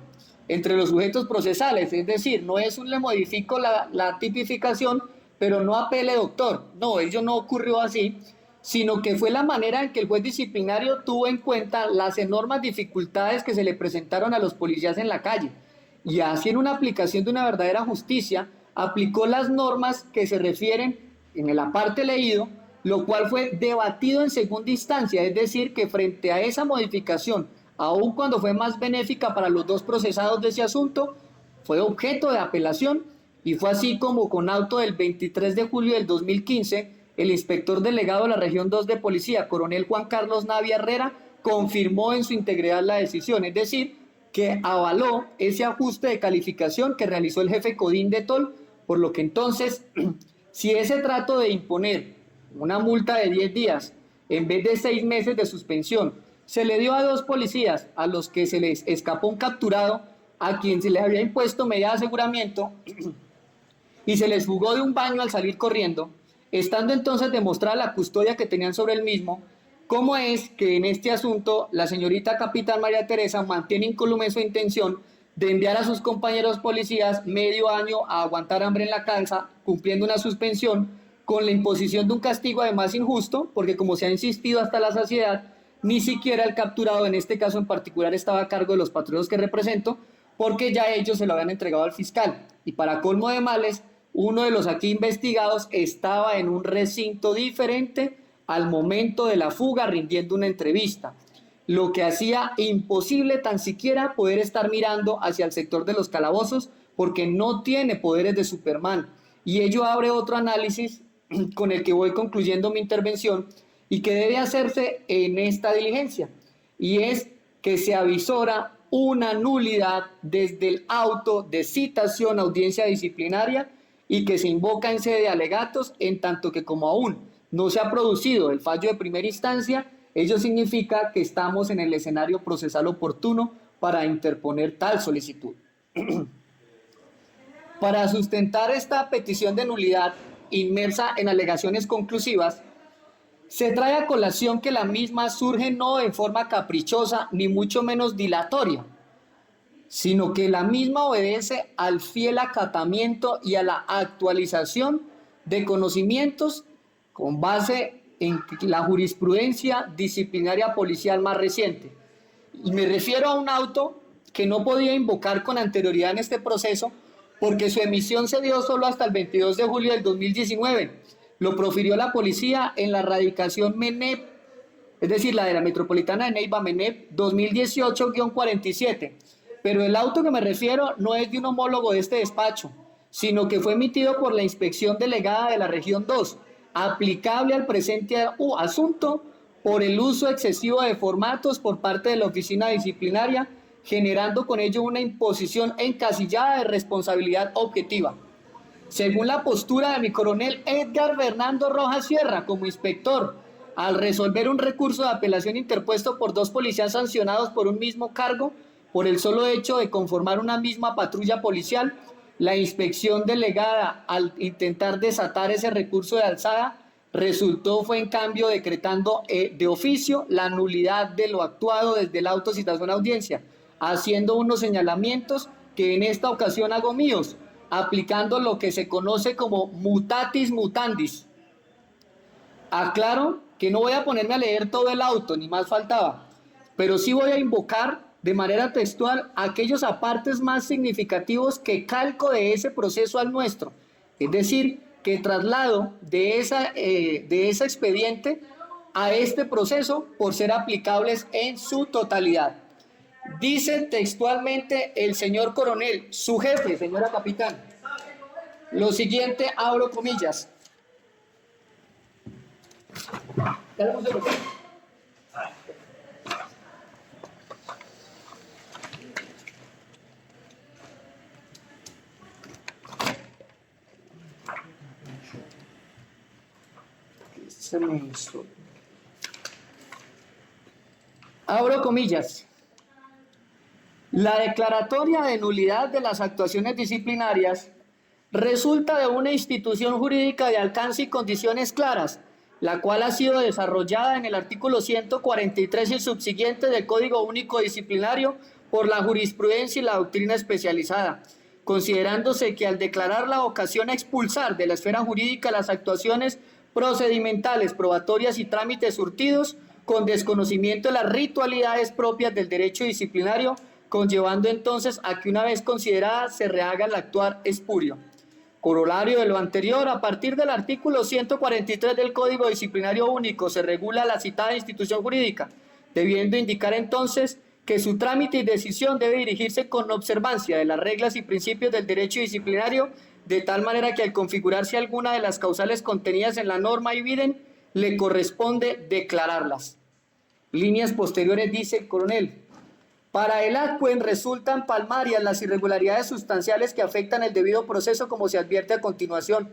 entre los sujetos procesales, es decir, no es un le modifico la tipificación, pero no apele doctor, no, ello no ocurrió así, sino que fue la manera en que el juez disciplinario tuvo en cuenta las enormes dificultades que se le presentaron a los policías en la calle, y así en una aplicación de una verdadera justicia, aplicó las normas que se refieren en el aparte leído, lo cual fue debatido en segunda instancia, es decir, que frente a esa modificación, aun cuando fue más benéfica para los dos procesados de ese asunto, fue objeto de apelación, y fue así como con auto del 23 de julio del 2015, el inspector delegado de la Región 2 de Policía, coronel Juan Carlos Navia Herrera, confirmó en su integridad la decisión, es decir, que avaló ese ajuste de calificación que realizó el jefe Codín de Tol, por lo que entonces, si ese trato de imponer una multa de 10 días en vez de 6 meses de suspensión se le dio a dos policías a los que se les escapó un capturado a quien se les había impuesto medida de aseguramiento y se les fugó de un baño al salir corriendo, estando entonces demostrada la custodia que tenían sobre el mismo, ¿cómo es que en este asunto la señorita capitán María Teresa mantiene incólume su intención de enviar a sus compañeros policías medio año a aguantar hambre en la casa, cumpliendo una suspensión, con la imposición de un castigo además injusto, porque como se ha insistido hasta la saciedad, ni siquiera el capturado, en este caso en particular, estaba a cargo de los patrulleros que represento, porque ya ellos se lo habían entregado al fiscal. Y para colmo de males, uno de los aquí investigados estaba en un recinto diferente al momento de la fuga rindiendo una entrevista, lo que hacía imposible tan siquiera poder estar mirando hacia el sector de los calabozos porque no tiene poderes de Superman. Y ello abre otro análisis con el que voy concluyendo mi intervención y que debe hacerse en esta diligencia, y es que se avisora una nulidad desde el auto de citación a audiencia disciplinaria y que se invoca en sede de alegatos, en tanto que como aún no se ha producido el fallo de primera instancia, ello significa que estamos en el escenario procesal oportuno para interponer tal solicitud. Para sustentar esta petición de nulidad inmersa en alegaciones conclusivas, se trae a colación que la misma surge no en forma caprichosa ni mucho menos dilatoria, sino que la misma obedece al fiel acatamiento y a la actualización de conocimientos con base en la jurisprudencia disciplinaria policial más reciente. Y me refiero a un auto que no podía invocar con anterioridad en este proceso porque su emisión se dio solo hasta el 22 de julio del 2019. Lo profirió la policía en la radicación MENEP, es decir, la de la Metropolitana de Neiva, MENEP 2018-47. Pero el auto que me refiero no es de un homólogo de este despacho, sino que fue emitido por la Inspección Delegada de la Región 2, aplicable al presente asunto por el uso excesivo de formatos por parte de la oficina disciplinaria, generando con ello una imposición encasillada de responsabilidad objetiva. Según la postura de mi coronel Edgar Fernando Rojas Sierra como inspector al resolver un recurso de apelación interpuesto por dos policías sancionados por un mismo cargo, por el solo hecho de conformar una misma patrulla policial, la inspección delegada al intentar desatar ese recurso de alzada fue en cambio decretando de oficio la nulidad de lo actuado desde la autocitación a audiencia, haciendo unos señalamientos que en esta ocasión hago míos, aplicando lo que se conoce como mutatis mutandis. Aclaro que no voy a ponerme a leer todo el auto, ni más faltaba, pero sí voy a invocar de manera textual aquellos apartes más significativos que calco de ese proceso al nuestro, es decir, que traslado de ese expediente a este proceso por ser aplicables en su totalidad. Dice textualmente el señor coronel, su jefe, señora capitán, lo siguiente, abro comillas. Abro comillas. La declaratoria de nulidad de las actuaciones disciplinarias resulta de una institución jurídica de alcance y condiciones claras, la cual ha sido desarrollada en el artículo 143 y subsiguiente del Código Único Disciplinario por la jurisprudencia y la doctrina especializada, considerándose que al declarar la ocasión a expulsar de la esfera jurídica las actuaciones procedimentales, probatorias y trámites surtidos con desconocimiento de las ritualidades propias del derecho disciplinario, conllevando entonces a que una vez considerada se rehaga el actuar espurio. Corolario de lo anterior, a partir del artículo 143 del Código Disciplinario Único se regula la citada institución jurídica, debiendo indicar entonces que su trámite y decisión debe dirigirse con observancia de las reglas y principios del derecho disciplinario, de tal manera que al configurarse alguna de las causales contenidas en la norma y viden, le corresponde declararlas. Líneas posteriores dice el coronel. Para el ACUEN resultan palmarias las irregularidades sustanciales que afectan el debido proceso, como se advierte a continuación.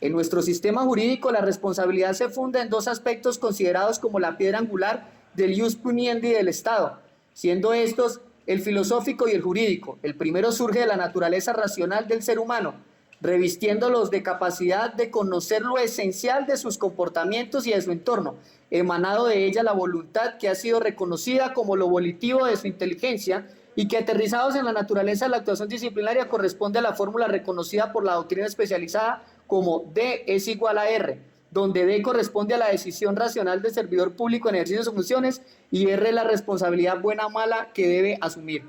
En nuestro sistema jurídico la responsabilidad se funda en dos aspectos considerados como la piedra angular del ius puniendi del Estado, siendo estos el filosófico y el jurídico. El primero surge de la naturaleza racional del ser humano, revistiéndolos de capacidad de conocer lo esencial de sus comportamientos y de su entorno, emanado de ella la voluntad que ha sido reconocida como lo volitivo de su inteligencia y que aterrizados en la naturaleza de la actuación disciplinaria corresponde a la fórmula reconocida por la doctrina especializada como D es igual a R, donde D corresponde a la decisión racional del servidor público en ejercicio de sus funciones y R la responsabilidad buena o mala que debe asumir.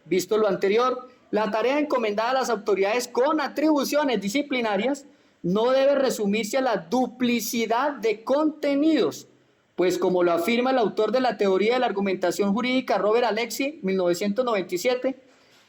Visto lo anterior, la tarea encomendada a las autoridades con atribuciones disciplinarias no debe resumirse a la duplicidad de contenidos, pues como lo afirma el autor de la teoría de la argumentación jurídica Robert Alexy, 1997,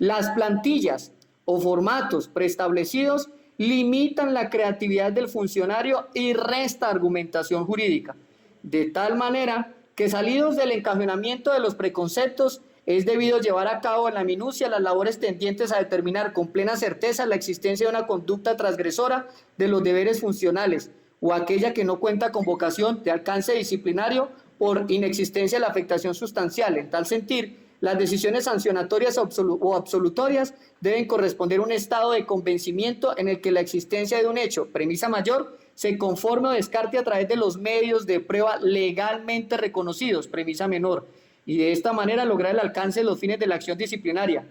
las plantillas o formatos preestablecidos limitan la creatividad del funcionario y resta argumentación jurídica, de tal manera que salidos del encajonamiento de los preconceptos es debido llevar a cabo en la minucia las labores tendientes a determinar con plena certeza la existencia de una conducta transgresora de los deberes funcionales o aquella que no cuenta con vocación de alcance disciplinario por inexistencia de la afectación sustancial. En tal sentir, las decisiones sancionatorias o absolutorias deben corresponder a un estado de convencimiento en el que la existencia de un hecho, premisa mayor, se conforme o descarte a través de los medios de prueba legalmente reconocidos, premisa menor, y de esta manera lograr el alcance de los fines de la acción disciplinaria.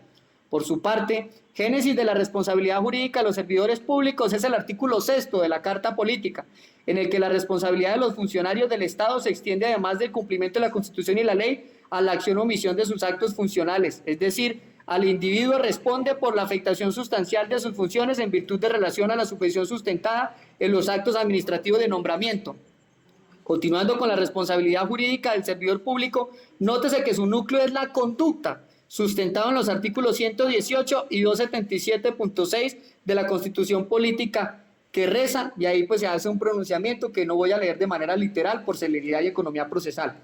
Por su parte, génesis de la responsabilidad jurídica de los servidores públicos es el artículo 6 de la Carta Política, en el que la responsabilidad de los funcionarios del Estado se extiende además del cumplimiento de la Constitución y la ley a la acción o omisión de sus actos funcionales, es decir, al individuo responde por la afectación sustancial de sus funciones en virtud de relación a la supervisión sustentada en los actos administrativos de nombramiento. Continuando con la responsabilidad jurídica del servidor público, nótese que su núcleo es la conducta, sustentado en los artículos 118 y 277.6 de la Constitución Política, que reza, y ahí pues se hace un pronunciamiento que no voy a leer de manera literal por celeridad y economía procesal.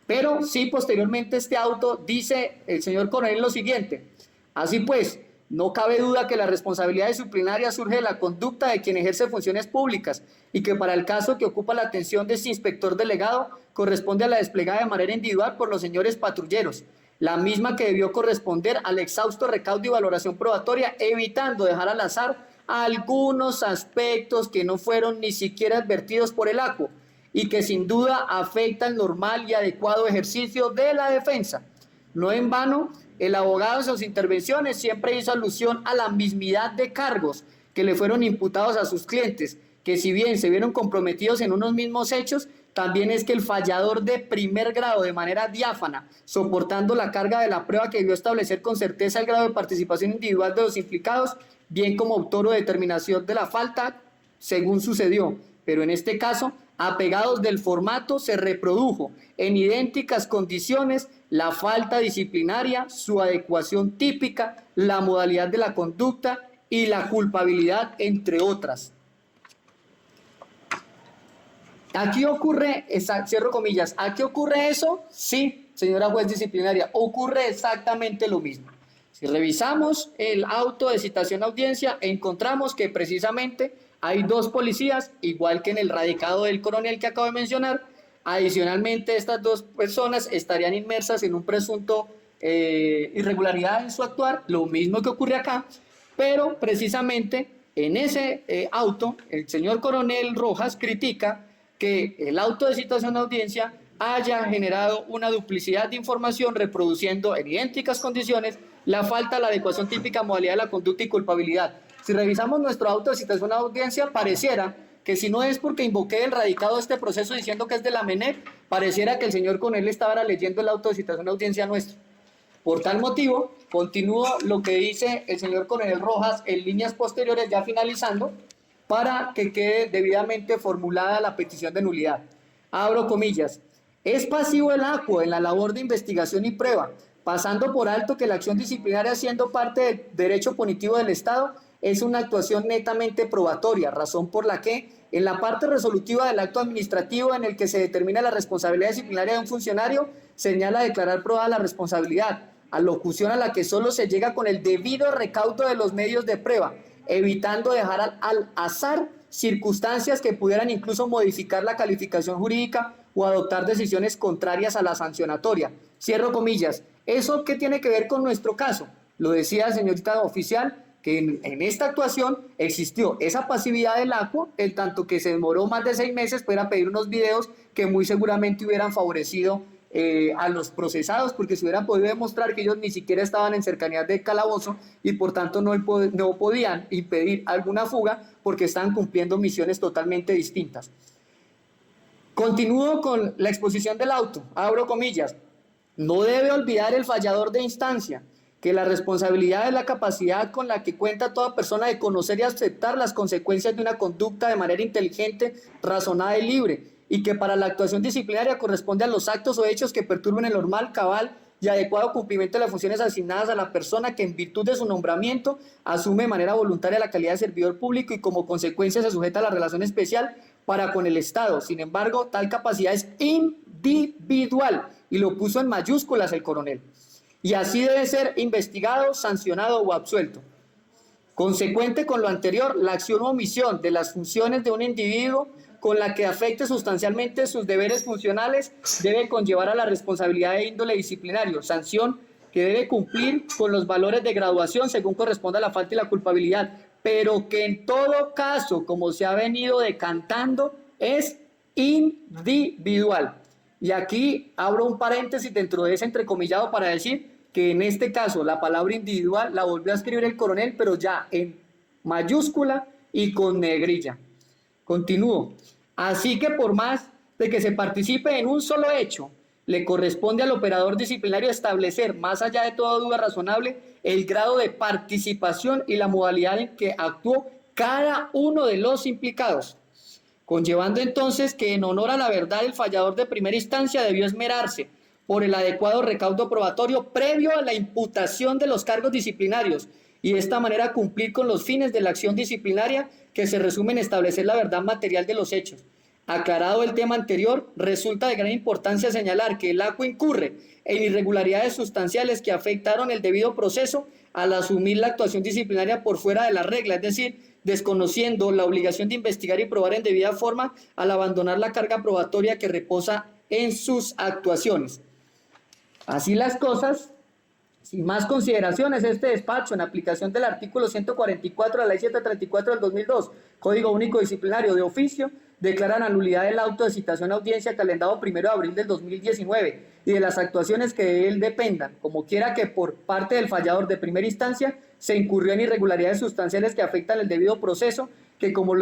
Pero sí, posteriormente este auto dice el señor coronel lo siguiente: así pues, No cabe duda que la responsabilidad disciplinaria surge de la conducta de quien ejerce funciones públicas y que para el caso que ocupa la atención de este inspector delegado corresponde a la desplegada de manera individual por los señores patrulleros, la misma que debió corresponder al exhausto recaudo y valoración probatoria, evitando dejar al azar algunos aspectos que no fueron ni siquiera advertidos por el ACUO y que sin duda afectan el normal y adecuado ejercicio de la defensa. No en vano, el abogado en sus intervenciones siempre hizo alusión a la mismidad de cargos que le fueron imputados a sus clientes, que si bien se vieron comprometidos en unos mismos hechos, también es que el fallador de primer grado, de manera diáfana, soportando la carga de la prueba que debió establecer con certeza el grado de participación individual de los implicados, bien como autor o determinación de la falta, según sucedió. Pero en este caso, apegados del formato, se reprodujo en idénticas condiciones la falta disciplinaria, su adecuación típica, la modalidad de la conducta y la culpabilidad, entre otras. ¿Aquí ocurre, cierro comillas, aquí ocurre eso? Sí, señora juez disciplinaria, ocurre exactamente lo mismo. Si revisamos el auto de citación a audiencia, encontramos que precisamente hay dos policías, igual que en el radicado del coronel que acabo de mencionar. Adicionalmente, estas dos personas estarían inmersas en un presunto irregularidad en su actuar, lo mismo que ocurre acá, pero precisamente en ese auto, el señor coronel Rojas critica que el auto de citación a audiencia haya generado una duplicidad de información reproduciendo en idénticas condiciones la falta de la adecuación típica, modalidad de la conducta y culpabilidad. Si revisamos nuestro auto de citación a audiencia, pareciera que si no es porque invoqué el radicado de este proceso diciendo que es de la MENEC, pareciera que el señor coronel estaba leyendo el auto de citación a audiencia nuestro. Por tal motivo, continúo lo que dice el señor coronel Rojas en líneas posteriores, ya finalizando, para que quede debidamente formulada la petición de nulidad. Abro comillas. Es pasivo el ACUO en la labor de investigación y prueba, pasando por alto que la acción disciplinaria, siendo parte del derecho punitivo del Estado, es una actuación netamente probatoria, razón por la que en la parte resolutiva del acto administrativo en el que se determina la responsabilidad disciplinaria de un funcionario, señala declarar probada la responsabilidad, alocución a la que solo se llega con el debido recaudo de los medios de prueba, evitando dejar al azar circunstancias que pudieran incluso modificar la calificación jurídica o adoptar decisiones contrarias a la sancionatoria. Cierro comillas. ¿Eso qué tiene que ver con nuestro caso? Lo decía señorita oficial, que en esta actuación existió esa pasividad del ACUO, en tanto que se demoró más de 6 meses para pedir unos videos que muy seguramente hubieran favorecido a los procesados, porque se hubieran podido demostrar que ellos ni siquiera estaban en cercanías del calabozo y por tanto no podían impedir alguna fuga porque estaban cumpliendo misiones totalmente distintas. Continúo con la exposición del auto, abro comillas. No debe olvidar el fallador de instancia que la responsabilidad es la capacidad con la que cuenta toda persona de conocer y aceptar las consecuencias de una conducta de manera inteligente, razonada y libre, y que para la actuación disciplinaria corresponde a los actos o hechos que perturben el normal, cabal y adecuado cumplimiento de las funciones asignadas a la persona que en virtud de su nombramiento asume de manera voluntaria la calidad de servidor público y como consecuencia se sujeta a la relación especial para con el Estado. Sin embargo, tal capacidad es individual y lo puso en mayúsculas el coronel. Y así debe ser investigado, sancionado o absuelto. Consecuente con lo anterior, la acción o omisión de las funciones de un individuo con la que afecte sustancialmente sus deberes funcionales debe conllevar a la responsabilidad de índole disciplinario, sanción que debe cumplir con los valores de graduación según corresponda a la falta y la culpabilidad, pero que en todo caso, como se ha venido decantando, es individual. Y aquí abro un paréntesis dentro de ese entrecomillado para decir que en este caso la palabra individual la volvió a escribir el coronel, pero ya en mayúscula y con negrilla. Continúo. Así que por más de que se participe en un solo hecho, le corresponde al operador disciplinario establecer, más allá de toda duda razonable, el grado de participación y la modalidad en que actuó cada uno de los implicados, conllevando entonces que en honor a la verdad el fallador de primera instancia debió esmerarse por el adecuado recaudo probatorio previo a la imputación de los cargos disciplinarios y de esta manera cumplir con los fines de la acción disciplinaria que se resume en establecer la verdad material de los hechos. Aclarado el tema anterior, resulta de gran importancia señalar que el ACO incurre en irregularidades sustanciales que afectaron el debido proceso al asumir la actuación disciplinaria por fuera de la regla, es decir, desconociendo la obligación de investigar y probar en debida forma al abandonar la carga probatoria que reposa en sus actuaciones. Así las cosas, sin más consideraciones, este despacho, en aplicación del artículo 144 de la Ley 734 del 2002, Código Único Disciplinario de oficio, declara la nulidad del auto de citación a audiencia calendado 1 de abril del 2019 y de las actuaciones que de él dependan, como quiera que por parte del fallador de primera instancia se incurrió en irregularidades sustanciales que afectan el debido proceso, como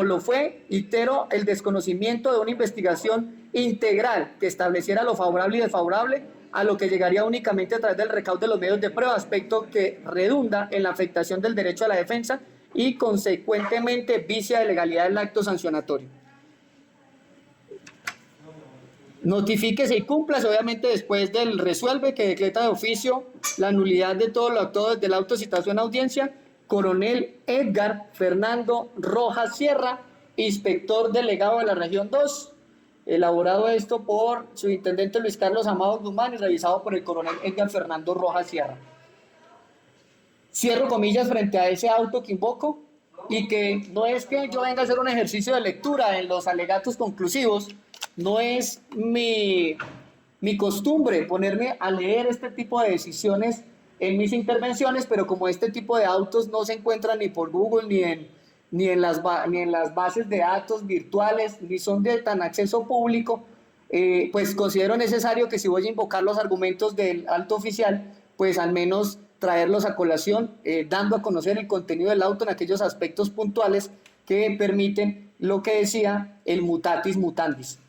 lo fue, itero, el desconocimiento de una investigación integral que estableciera lo favorable y desfavorable, a lo que llegaría únicamente a través del recaudo de los medios de prueba, aspecto que redunda en la afectación del derecho a la defensa y consecuentemente vicia de legalidad del acto sancionatorio. Notifíquese y cúmplase, obviamente, después del resuelve que decreta de oficio la nulidad de todo lo actuado desde la autocitación a audiencia, Coronel Edgar Fernando Rojas Sierra, inspector delegado de la región 2, elaborado esto por su intendente Luis Carlos Amado Guzmán y revisado por el coronel Edgar Fernando Rojas Sierra. Cierro comillas frente a ese auto que invoco, y que no es que yo venga a hacer un ejercicio de lectura en los alegatos conclusivos, no es mi costumbre ponerme a leer este tipo de decisiones en mis intervenciones, pero como este tipo de autos no se encuentran ni por Google ni en las bases de datos virtuales, ni son de tan acceso público, pues considero necesario que si voy a invocar los argumentos del alto oficial, pues al menos traerlos a colación, dando a conocer el contenido del auto en aquellos aspectos puntuales que permiten lo que decía el mutatis mutandis.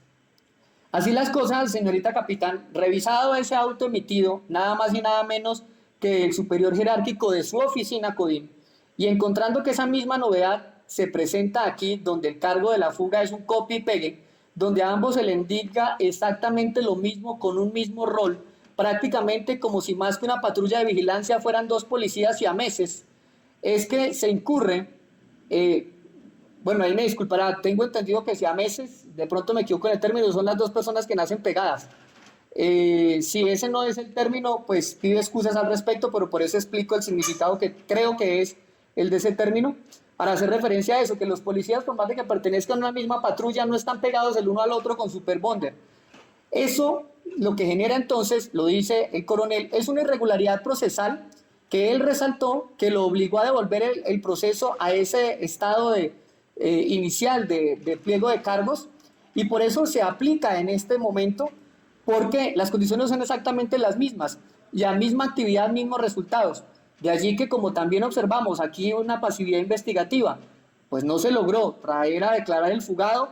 Así las cosas, señorita capitán, revisado ese auto emitido, nada más y nada menos que el superior jerárquico de su oficina CODIM, y encontrando que esa misma novedad se presenta aquí, donde el cargo de la fuga es un copia y pegue, donde a ambos se le indica exactamente lo mismo con un mismo rol, prácticamente como si más que una patrulla de vigilancia fueran dos policías siameses, es que se incurre, bueno, ahí me disculpará, tengo entendido que siameses, de pronto me equivoco en el término, son las dos personas que nacen pegadas. Si ese no es el término, pues pido excusas al respecto, pero por eso explico el significado que creo que es el de ese término, para hacer referencia a eso, que los policías, por más de que pertenezcan a una misma patrulla, no están pegados el uno al otro con superbonder. Eso lo que genera entonces, lo dice el coronel, es una irregularidad procesal que él resaltó, que lo obligó a devolver el proceso a ese estado inicial de pliego de cargos, y por eso se aplica en este momento, porque las condiciones son exactamente las mismas, y a misma actividad, mismos resultados. De allí que, como también observamos aquí una pasividad investigativa, pues no se logró traer a declarar el fugado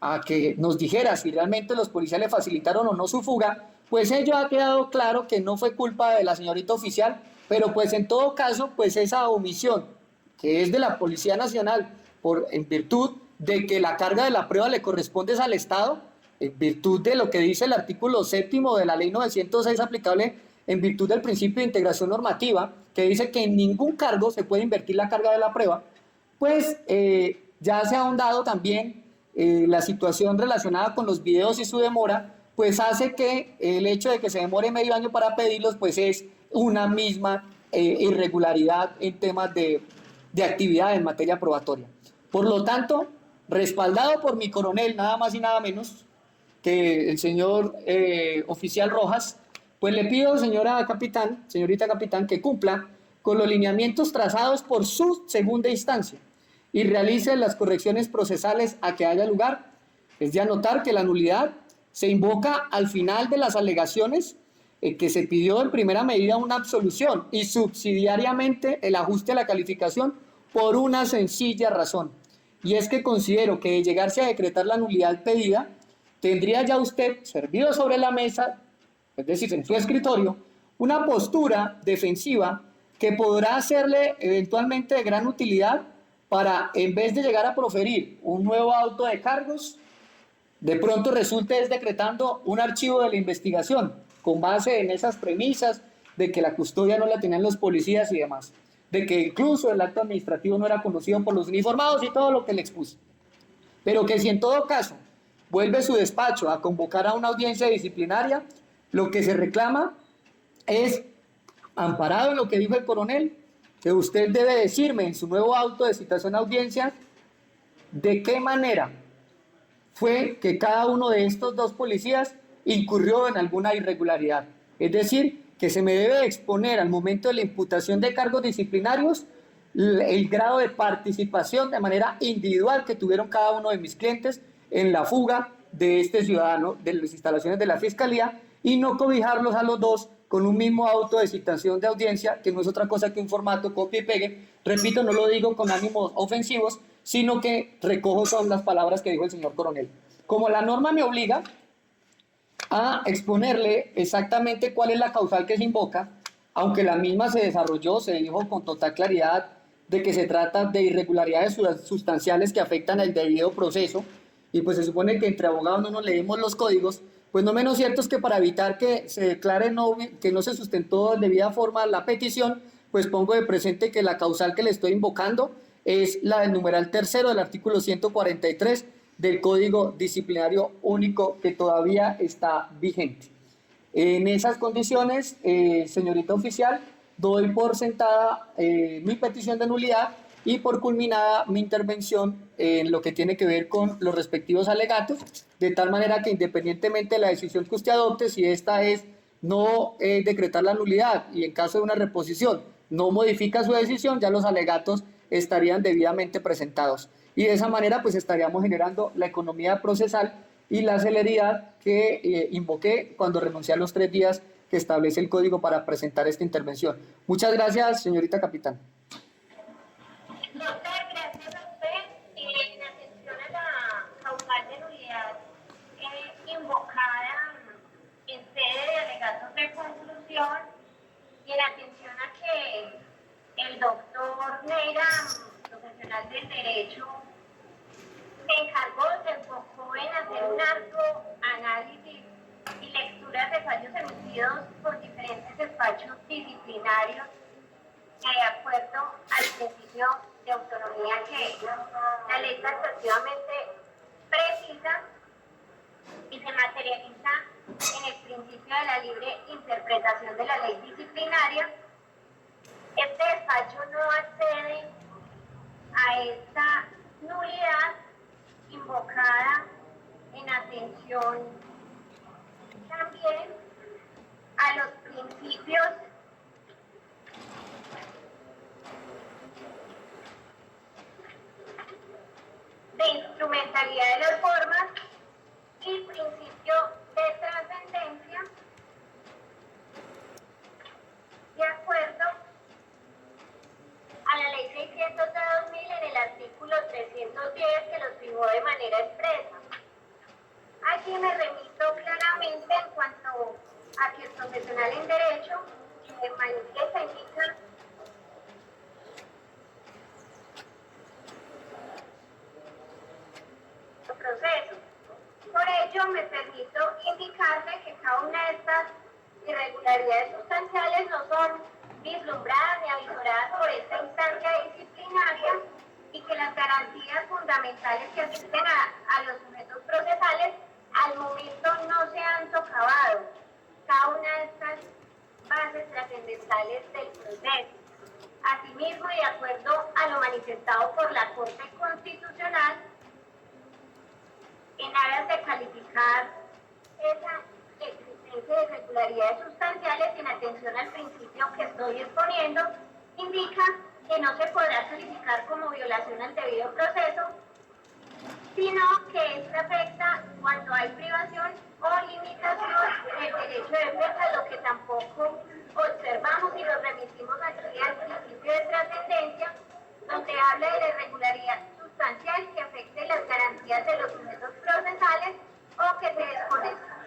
a que nos dijera si realmente los policías le facilitaron o no su fuga, pues ello ha quedado claro que no fue culpa de la señorita oficial, pero pues en todo caso, pues esa omisión que es de la Policía Nacional, en virtud de que la carga de la prueba le corresponde al Estado, en virtud de lo que dice el artículo 7º de la Ley 906 aplicable en virtud del principio de integración normativa, que dice que en ningún cargo se puede invertir la carga de la prueba, pues ya se ha ahondado también la situación relacionada con los videos y su demora, pues hace que el hecho de que se demore medio año para pedirlos, pues es una misma irregularidad en temas de actividad en materia probatoria. Por lo tanto, respaldado por mi coronel, nada más y nada menos que el señor oficial Rojas, pues le pido, señorita capitán, que cumpla con los lineamientos trazados por su segunda instancia y realice las correcciones procesales a que haya lugar. Es de anotar que la nulidad se invoca al final de las alegaciones que se pidió en primera medida una absolución y subsidiariamente el ajuste a la calificación por una sencilla razón. Y es que considero que de llegarse a decretar la nulidad pedida, tendría ya usted servido sobre la mesa, es decir, en su escritorio, una postura defensiva que podrá hacerle eventualmente de gran utilidad para, en vez de llegar a proferir un nuevo auto de cargos, de pronto resulte decretando un archivo de la investigación con base en esas premisas de que la custodia no la tenían los policías y demás. de que incluso el acto administrativo no era conocido por los uniformados y todo lo que le expuse. Pero que si en todo caso vuelve su despacho a convocar a una audiencia disciplinaria, lo que se reclama es, amparado en lo que dijo el coronel, que usted debe decirme en su nuevo auto de citación a audiencia de qué manera fue que cada uno de estos dos policías incurrió en alguna irregularidad. Es decir, que se me debe exponer al momento de la imputación de cargos disciplinarios el grado de participación de manera individual que tuvieron cada uno de mis clientes en la fuga de este ciudadano de las instalaciones de la Fiscalía y no cobijarlos a los dos con un mismo auto de citación de audiencia, que no es otra cosa que un formato copia y pegue. Repito, no lo digo con ánimos ofensivos, sino que recojo son las palabras que dijo el señor coronel. Como la norma me obliga a exponerle exactamente cuál es la causal que se invoca, aunque la misma se desarrolló, se dijo con total claridad de que se trata de irregularidades sustanciales que afectan el debido proceso, y pues se supone que entre abogados no nos leemos los códigos, pues no menos cierto es que para evitar que se declare que no se sustentó de debida forma la petición, pues pongo de presente que la causal que le estoy invocando es la del numeral tercero del artículo 143 del Código Disciplinario Único que todavía está vigente. En esas condiciones, señorita oficial, doy por sentada mi petición de nulidad y por culminada mi intervención en lo que tiene que ver con los respectivos alegatos, de tal manera que independientemente de la decisión que usted adopte, si esta es no decretar la nulidad y en caso de una reposición no modifica su decisión, ya los alegatos estarían debidamente presentados. Y de esa manera pues estaríamos generando la economía procesal y la celeridad que invoqué cuando renuncié a los 3 días que establece el código para presentar esta intervención. Muchas gracias, señorita capitán. Doctor, gracias a usted. En atención a la causal de nulidad invocada en sede de alegatos de conclusión y en atención a que el doctor Neira, profesional del derecho, se encargó, se enfocó en hacer un arduo análisis y lecturas de fallos emitidos por diferentes despachos disciplinarios de acuerdo al principio de autonomía que la ley taxativamente precisa y se materializa en el principio de la libre interpretación de la ley disciplinaria. Este despacho no accede a esta nulidad invocada en atención también a los principios de instrumentalidad de las formas y principio de trascendencia de acuerdo a la ley 600 de 2000 en el artículo 310 que los fijó de manera expresa. Aquí me remito claramente en cuanto a que el profesional en derecho me manifiesta indica el proceso. Por ello me permito indicarle que cada una de estas irregularidades sustanciales no son vislumbradas ni avisoradas por esta instancia disciplinaria y que las garantías fundamentales que asisten a los sujetos procesales al momento no se han socavado cada una de estas bases trascendentales del proceso. Asimismo, y de acuerdo a lo manifestado por la Corte Constitucional, en aras de calificar esa existencia de irregularidades sustanciales en atención al principio que estoy exponiendo, indica que no se podrá calificar como violación al debido proceso, sino que esto afecta cuando hay privación o limitación del derecho de defensa, lo que tampoco observamos y nos remitimos aquí al principio de trascendencia, donde habla de la irregularidad sustancial que afecte las garantías de los sujetos procesales o que se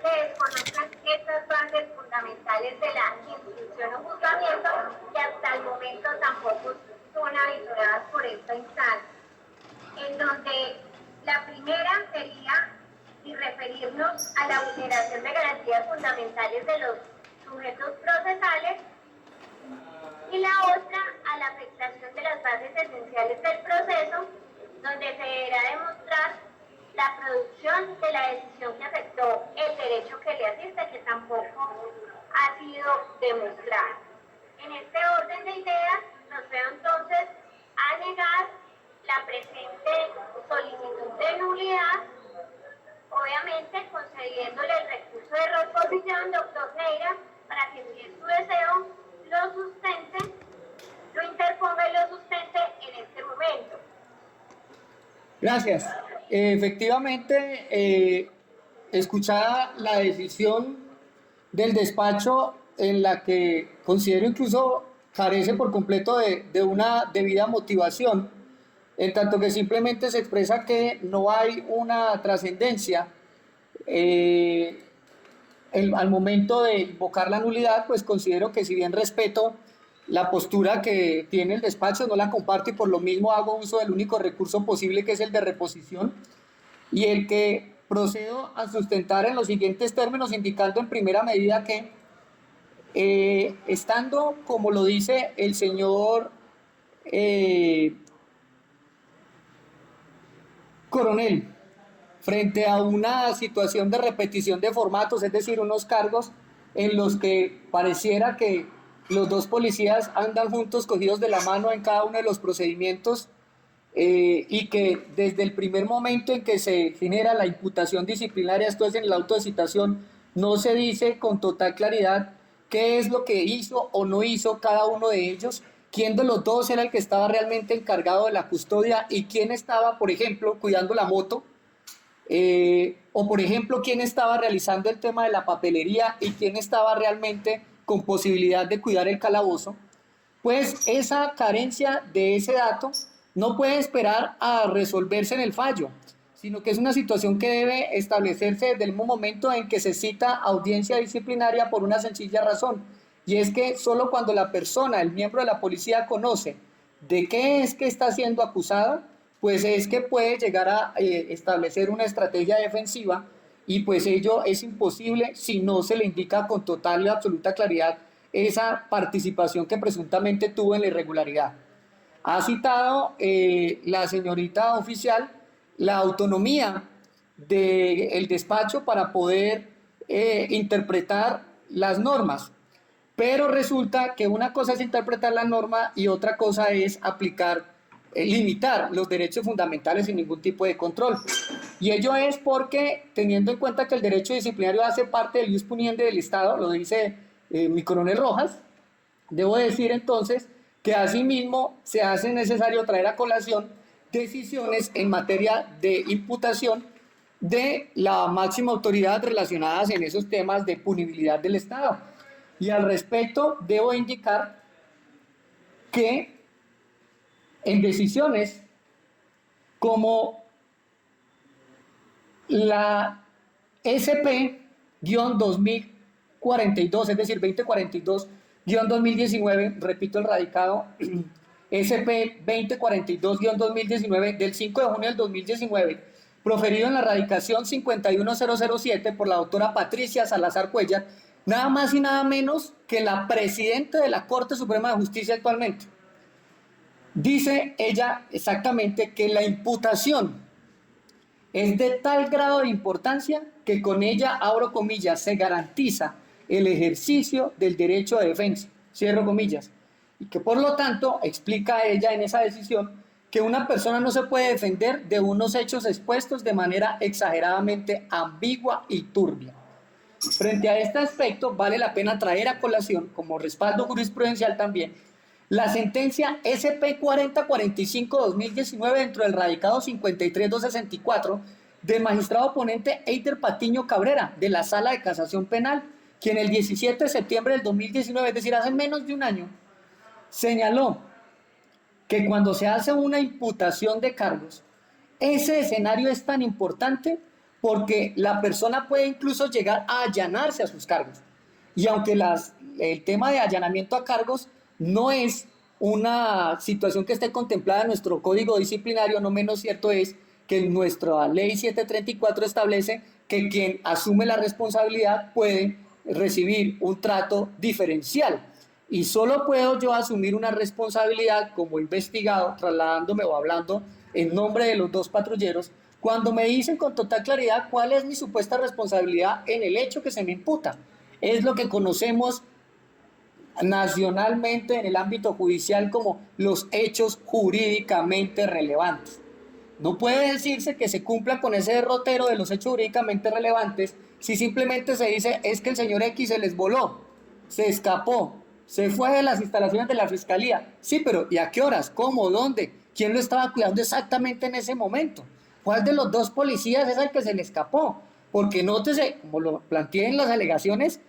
desconozcan estas bases fundamentales de la institución o juzgamiento que hasta el momento tampoco son avisoradas por esta instancia. En donde la primera sería y referirnos a la vulneración de garantías fundamentales de los sujetos procesales y la otra a a la afectación de las bases esenciales del proceso, donde se deberá demostrar la producción de la decisión que afectó el derecho que le asiste, que tampoco ha sido demostrado. En este orden de ideas, procedo entonces a negar la presente solicitud de nulidad, obviamente concediéndole el recurso de reposición, doctor Neira, para que si es su deseo, lo sustente, lo interponga y lo sustente en este momento. Gracias. Efectivamente, escuchada la decisión del despacho en la que considero incluso carece por completo de una debida motivación, en tanto que simplemente se expresa que no hay una trascendencia al momento de invocar la nulidad, pues considero que si bien respeto la postura que tiene el despacho, no la comparto y por lo mismo hago uso del único recurso posible, que es el de reposición, y el que procedo a sustentar en los siguientes términos, indicando en primera medida que estando, como lo dice el señor coronel, frente a una situación de repetición de formatos, es decir, unos cargos en los que pareciera que los dos policías andan juntos cogidos de la mano en cada uno de los procedimientos, y que desde el primer momento en que se genera la imputación disciplinaria, esto es en el auto de citación, no se dice con total claridad qué es lo que hizo o no hizo cada uno de ellos, quién de los dos era el que estaba realmente encargado de la custodia y quién estaba, por ejemplo, cuidando la moto, o por ejemplo, quién estaba realizando el tema de la papelería y quién estaba realmente con posibilidad de cuidar el calabozo. Pues esa carencia de ese dato no puede esperar a resolverse en el fallo, sino que es una situación que debe establecerse desde el momento en que se cita audiencia disciplinaria por una sencilla razón, y es que solo cuando la persona, el miembro de la policía, conoce de qué es que está siendo acusado, pues es que puede llegar a establecer una estrategia defensiva, y pues ello es imposible si no se le indica con total y absoluta claridad esa participación que presuntamente tuvo en la irregularidad. Ha citado la señorita oficial la autonomía del despacho para poder interpretar las normas, pero resulta que una cosa es interpretar la norma y otra cosa es aplicar, limitar los derechos fundamentales sin ningún tipo de control. Y ello es porque, teniendo en cuenta que el derecho disciplinario hace parte del ius puniendi del Estado, lo dice mi coronel Rojas, debo decir entonces que asimismo se hace necesario traer a colación decisiones en materia de imputación de la máxima autoridad relacionadas en esos temas de punibilidad del Estado. Y al respecto debo indicar que en decisiones como la SP-2042, es decir, 2042-2019, repito el radicado, SP 2042-2019 del 5 de junio del 2019, proferido en la radicación 51007 por la doctora Patricia Salazar Cuellar, nada más y nada menos que la presidenta de la Corte Suprema de Justicia actualmente. Dice ella exactamente que la imputación es de tal grado de importancia que con ella, abro comillas, se garantiza el ejercicio del derecho de defensa, cierro comillas, y que por lo tanto explica ella en esa decisión que una persona no se puede defender de unos hechos expuestos de manera exageradamente ambigua y turbia. Frente a este aspecto, vale la pena traer a colación, como respaldo jurisprudencial también, la sentencia SP 4045-2019 dentro del radicado 53264 del magistrado ponente Eider Patiño Cabrera, de la Sala de Casación Penal, quien el 17 de septiembre del 2019, es decir, hace menos de un año, señaló que cuando se hace una imputación de cargos, ese escenario es tan importante porque la persona puede incluso llegar a allanarse a sus cargos. Y aunque el tema de allanamiento a cargos no es una situación que esté contemplada en nuestro código disciplinario, no menos cierto es que nuestra ley 734 establece que quien asume la responsabilidad puede recibir un trato diferencial y solo puedo yo asumir una responsabilidad como investigado, trasladándome o hablando en nombre de los dos patrulleros, cuando me dicen con total claridad cuál es mi supuesta responsabilidad en el hecho que se me imputa. Es lo que conocemos nacionalmente en el ámbito judicial como los hechos jurídicamente relevantes. No puede decirse que se cumpla con ese derrotero de los hechos jurídicamente relevantes si simplemente se dice es que el señor X se les voló, se escapó, se fue de las instalaciones de la fiscalía. Sí, pero ¿y a qué horas? ¿Cómo? ¿Dónde? ¿Quién lo estaba cuidando exactamente en ese momento? ¿Cuál de los dos policías es el que se le escapó? Porque nótese, como lo planteé en las alegaciones,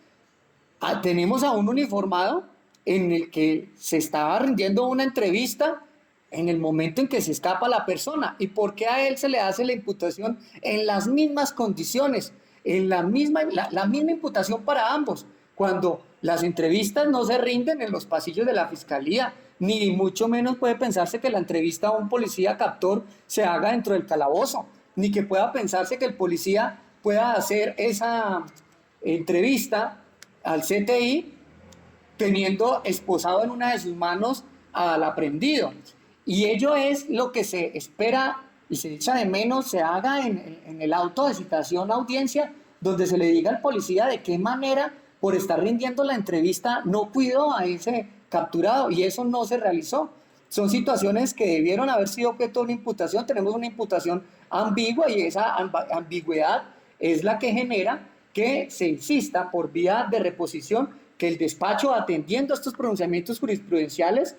tenemos a un uniformado en el que se estaba rindiendo una entrevista en el momento en que se escapa la persona. ¿Y por qué a él se le hace la imputación en las mismas condiciones? En la misma imputación para ambos, cuando las entrevistas no se rinden en los pasillos de la fiscalía, ni mucho menos puede pensarse que la entrevista a un policía captor se haga dentro del calabozo, ni que pueda pensarse que el policía pueda hacer esa entrevista al CTI teniendo esposado en una de sus manos al aprendido. Y ello es lo que se espera y se echa de menos se haga en el auto de citación a audiencia, donde se le diga al policía de qué manera, por estar rindiendo la entrevista, no cuidó a ese capturado, y eso no se realizó. Son situaciones que debieron haber sido objeto de una imputación. Tenemos una imputación ambigua, y esa ambigüedad es la que genera que se insista por vía de reposición que el despacho, atendiendo a estos pronunciamientos jurisprudenciales,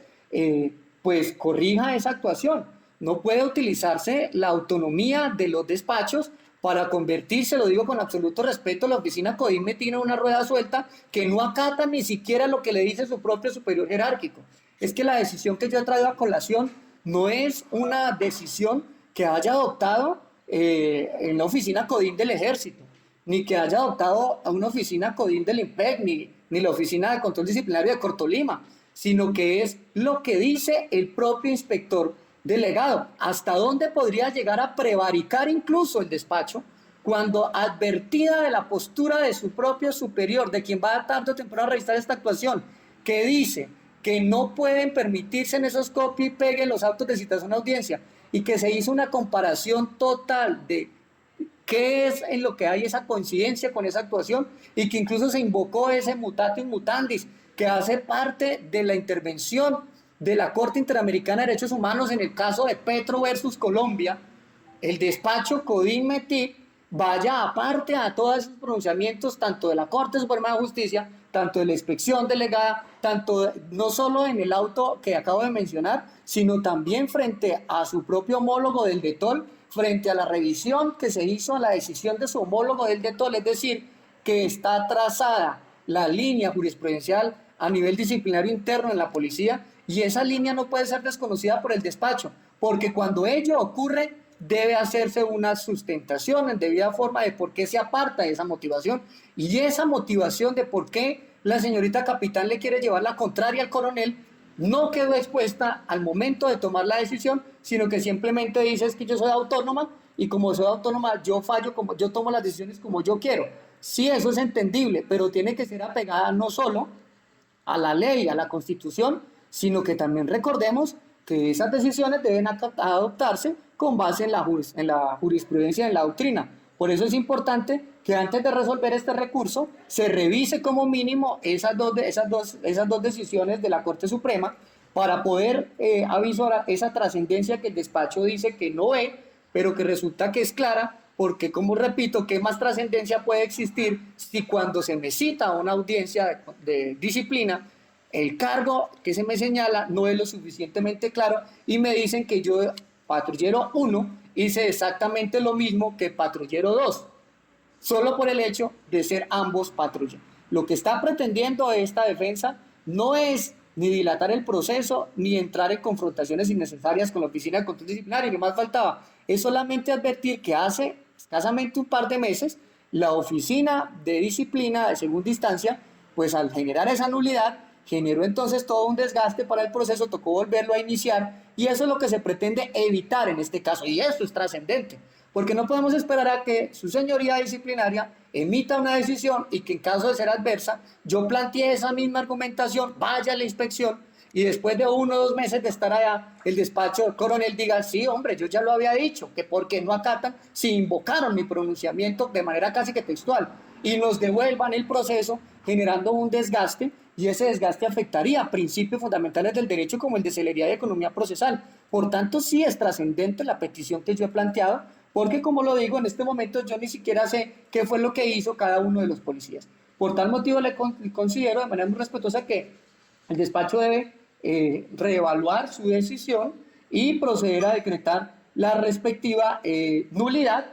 pues corrija esa actuación. No puede utilizarse la autonomía de los despachos para convertirse, lo digo con absoluto respeto, la oficina CODINME tiene una rueda suelta que no acata ni siquiera lo que le dice su propio superior jerárquico. Es que la decisión que yo he traído a colación no es una decisión que haya adoptado en la oficina CODIN del Ejército, ni que haya adoptado a una oficina CODIN del IMPEC, ni la oficina de control disciplinario de Cortolima, sino que es lo que dice el propio inspector delegado. ¿Hasta dónde podría llegar a prevaricar incluso el despacho cuando, advertida de la postura de su propio superior, de quien va a tarde o temprano a revisar esta actuación, que dice que no pueden permitirse en esos copia y pegue los autos de citación a audiencia, y que se hizo una comparación total de qué es en lo que hay esa coincidencia con esa actuación, y que incluso se invocó ese mutatis mutandis que hace parte de la intervención de la Corte Interamericana de Derechos Humanos en el caso de Petro versus Colombia? El despacho CODINME-TIC vaya aparte a todos esos pronunciamientos, tanto de la Corte Suprema de Justicia, tanto de la inspección delegada, tanto no solo en el auto que acabo de mencionar, sino también frente a su propio homólogo del DETOL, frente a la revisión que se hizo a la decisión de su homólogo del DETOL, es decir, que está trazada la línea jurisprudencial a nivel disciplinario interno en la policía, y esa línea no puede ser desconocida por el despacho, porque cuando ello ocurre debe hacerse una sustentación en debida forma de por qué se aparta de esa motivación, y esa motivación de por qué la señorita capitán le quiere llevar la contraria al coronel no quedó expuesta al momento de tomar la decisión, sino que simplemente dice es que yo soy autónoma, y como soy autónoma yo fallo, como yo tomo las decisiones como yo quiero. Sí, eso es entendible, pero tiene que ser apegada no solo a la ley, a la Constitución, sino que también recordemos que esas decisiones deben adoptarse con base en la jurisprudencia, en la doctrina. Por eso es importante que antes de resolver este recurso se revise como mínimo esas dos decisiones de la Corte Suprema, para poder avisorar esa trascendencia que el despacho dice que no ve, pero que resulta que es clara, porque, como repito, ¿qué más trascendencia puede existir si cuando se me cita una audiencia de disciplina, el cargo que se me señala no es lo suficientemente claro y me dicen que yo, patrullero 1, hice exactamente lo mismo que patrullero 2, solo por el hecho de ser ambos patrullas? Lo que está pretendiendo esta defensa no es ni dilatar el proceso, ni entrar en confrontaciones innecesarias con la Oficina de Control Disciplinario, ni más faltaba. Es solamente advertir que hace escasamente un par de meses la Oficina de Disciplina de Segunda Instancia, pues al generar esa nulidad, generó entonces todo un desgaste para el proceso, tocó volverlo a iniciar, y eso es lo que se pretende evitar en este caso, y eso es trascendente, porque no podemos esperar a que su señoría disciplinaria emita una decisión y que en caso de ser adversa, yo plantee esa misma argumentación, vaya a la inspección y después de 1 o 2 meses de estar allá, el despacho del coronel diga, sí, hombre, yo ya lo había dicho, que porque no acatan, si invocaron mi pronunciamiento de manera casi que textual y nos devuelvan el proceso generando un desgaste y ese desgaste afectaría principios fundamentales del derecho como el de celeridad y economía procesal. Por tanto, sí es trascendente la petición que yo he planteado, porque como lo digo, en este momento yo ni siquiera sé qué fue lo que hizo cada uno de los policías. Por tal motivo le considero de manera muy respetuosa que el despacho debe reevaluar su decisión y proceder a decretar la respectiva nulidad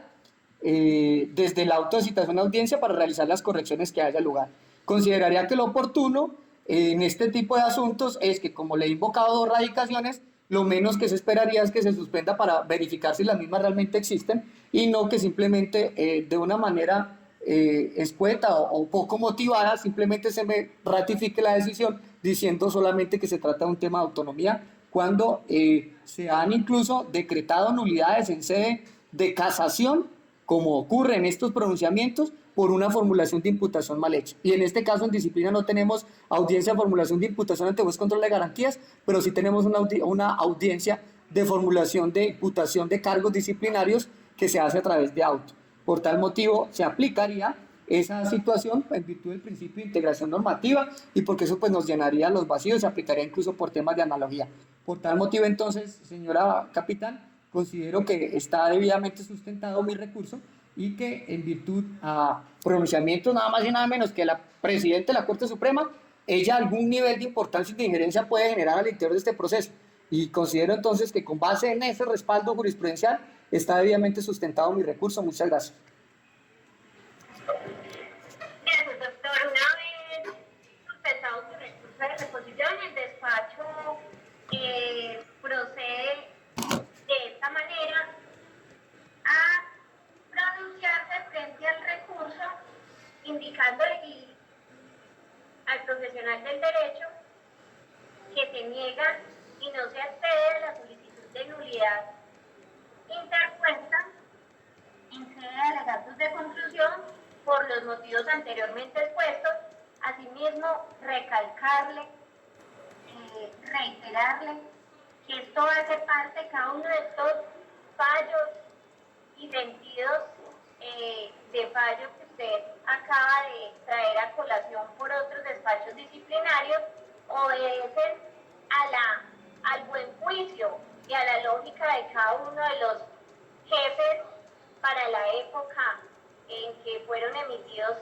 desde el auto de citación a audiencia para realizar las correcciones que haya lugar. Consideraría que lo oportuno en este tipo de asuntos es que, como le he invocado 2 radicaciones, lo menos que se esperaría es que se suspenda para verificar si las mismas realmente existen y no que simplemente de una manera escueta o poco motivada simplemente se me ratifique la decisión diciendo solamente que se trata de un tema de autonomía cuando se han incluso decretado nulidades en sede de casación, como ocurre en estos pronunciamientos, por una formulación de imputación mal hecha. Y en este caso, en disciplina, no tenemos audiencia de formulación de imputación ante juez control de garantías, pero sí tenemos una audiencia de formulación de imputación de cargos disciplinarios que se hace a través de auto. Por tal motivo, se aplicaría esa situación en virtud del principio de integración normativa y porque eso pues, nos llenaría los vacíos, se aplicaría incluso por temas de analogía. Por tal motivo, entonces, señora capitán, considero que está debidamente sustentado mi recurso y que en virtud a pronunciamientos nada más y nada menos que la presidenta de la Corte Suprema, ella algún nivel de importancia y de injerencia puede generar al interior de este proceso. Y considero entonces que con base en ese respaldo jurisprudencial está debidamente sustentado mi recurso. Muchas gracias. Gracias, doctor. Una vez sustentado su recurso de reposición, el despacho procede de esta manera a pronunciarse frente al recurso, indicándole al profesional del derecho que se niega y no se accede a la solicitud de nulidad interpuesta en sede de alegatos de conclusión por los motivos anteriormente expuestos. Asimismo, recalcarle, reiterarle que esto hace parte, cada uno de estos fallos y sentidos de fallo que usted acaba de traer a colación por otros despachos disciplinarios, obedecen al buen juicio y a la lógica de cada uno de los jefes para la época en que fueron emitidas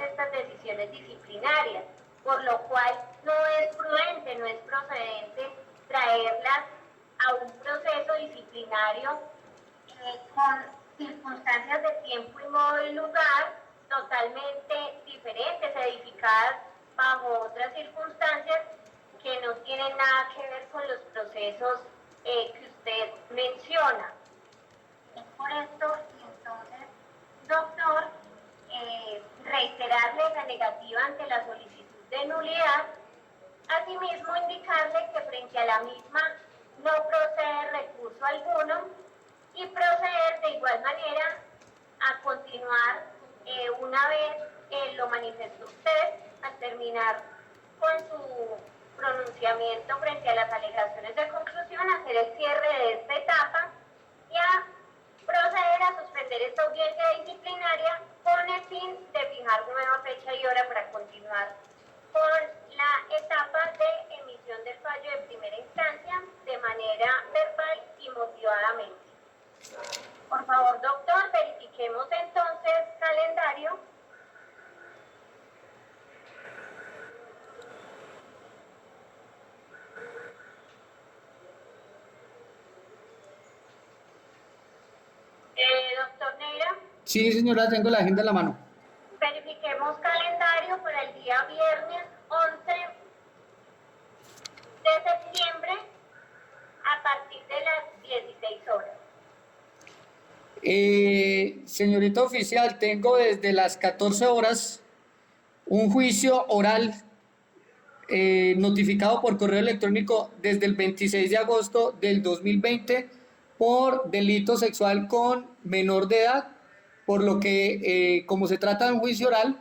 estas decisiones disciplinarias, por lo cual no es prudente, no es procedente traerlas a un proceso disciplinario con circunstancias de tiempo y modo y lugar totalmente diferentes, edificadas bajo otras circunstancias que no tienen nada que ver con los procesos que usted menciona. Es por esto, y entonces, doctor, reiterarle la negativa ante la solicitud de nulidad, asimismo indicarle que frente a la misma no procede recurso alguno y proceder de igual manera a continuar una vez lo manifestó usted al terminar con su pronunciamiento frente a las alegaciones de conclusión, hacer el cierre de esta etapa y a proceder a suspender esta audiencia disciplinaria con el fin de fijar nueva fecha y hora para continuar con la etapa de emisión del fallo de primera instancia de manera verbal y motivadamente. Por favor, doctor, verifiquemos entonces calendario. Doctor Neira. Sí, señora, tengo la agenda en la mano. Verifiquemos calendario para el día viernes 11 de septiembre a partir de las 16 horas. Señorita oficial, tengo desde las 14 horas un juicio oral notificado por correo electrónico desde el 26 de agosto del 2020 por delito sexual con menor de edad, por lo que como se trata de un juicio oral,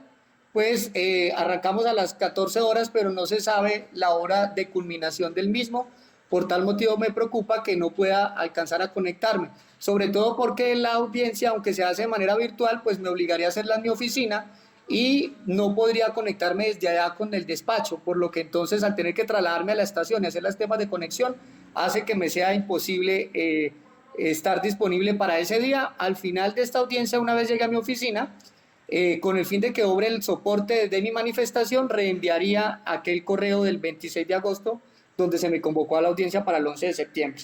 pues arrancamos a las 14 horas, pero no se sabe la hora de culminación del mismo. Por tal motivo me preocupa que no pueda alcanzar a conectarme, sobre todo porque la audiencia, aunque se hace de manera virtual, pues me obligaría a hacerla en mi oficina y no podría conectarme desde allá con el despacho, por lo que entonces al tener que trasladarme a la estación y hacer los temas de conexión, hace que me sea imposible estar disponible para ese día. Al final de esta audiencia, una vez llegue a mi oficina, con el fin de que obre el soporte de mi manifestación, reenviaría aquel correo del 26 de agosto donde se me convocó a la audiencia para el 11 de septiembre.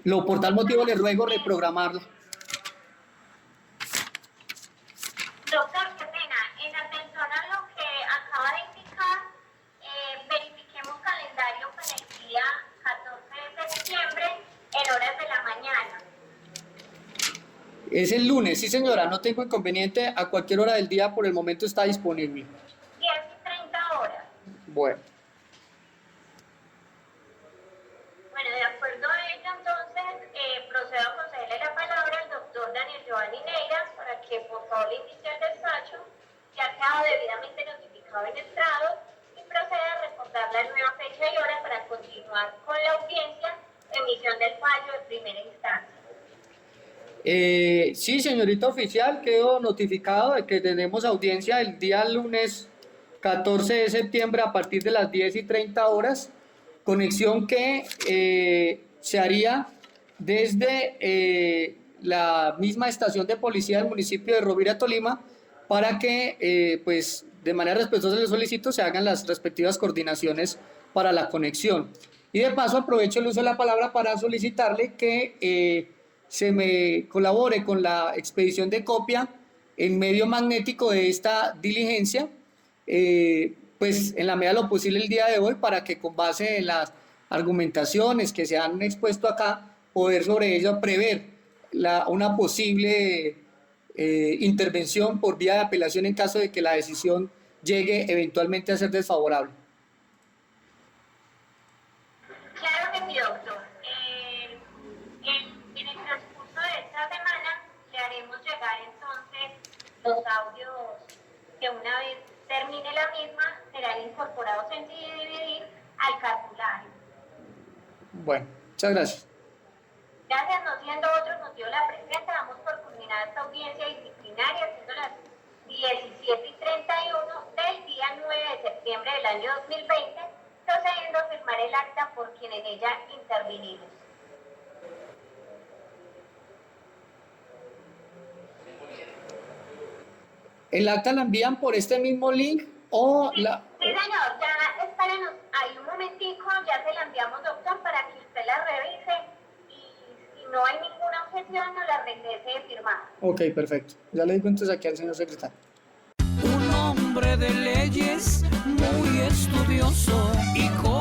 Por tal motivo le ruego reprogramarlo. Doctor, qué pena. En atención a lo que acaba de indicar, verifiquemos calendario para el día 14 de septiembre en horas de la mañana. Es el lunes, sí señora, no tengo inconveniente, a cualquier hora del día por el momento está disponible. 10:30 horas. Bueno. Bueno, de acuerdo a ello, entonces, procedo a concederle la palabra al doctor Daniel Giovanni Neiras para que por favor le inicie el despacho, ya ha quedado debidamente notificado en estrado, y proceda a recordar la nueva fecha y hora para continuar con la audiencia, emisión del fallo de primera instancia. Sí, señorita oficial, quedo notificado de que tenemos audiencia el día lunes 14 de septiembre a partir de las 10:30 horas, conexión que se haría desde la misma estación de policía del municipio de Rovira, Tolima, para que pues de manera respetuosa les solicito se hagan las respectivas coordinaciones para la conexión. Y de paso aprovecho el uso de la palabra para solicitarle que se me colabore con la expedición de copia en medio magnético de esta diligencia, pues en la medida de lo posible el día de hoy, para que con base en las argumentaciones que se han expuesto acá, poder sobre ello prever una posible intervención por vía de apelación en caso de que la decisión llegue eventualmente a ser desfavorable. Claro que sí, doctor. En el transcurso de esta semana le haremos llegar entonces los audios que una vez termine la misma serán incorporados en DVD al cartulario. Bueno, muchas gracias. Gracias, no siendo otros motivos la presente, damos por culminada esta audiencia disciplinaria, siendo las 17:31 del día 9 de septiembre del año 2020, procediendo a firmar el acta por quien en ella intervinimos. ¿El acta la envían por este mismo link o Sí, la...? sí, señor, ya espérenos ahí un momentico, ya se la enviamos, doctor, para que usted la revise y si no hay ninguna objeción nos la regrese firmada. Ok, perfecto. Ya le digo entonces aquí al señor secretario. Un hombre de leyes muy estudioso y con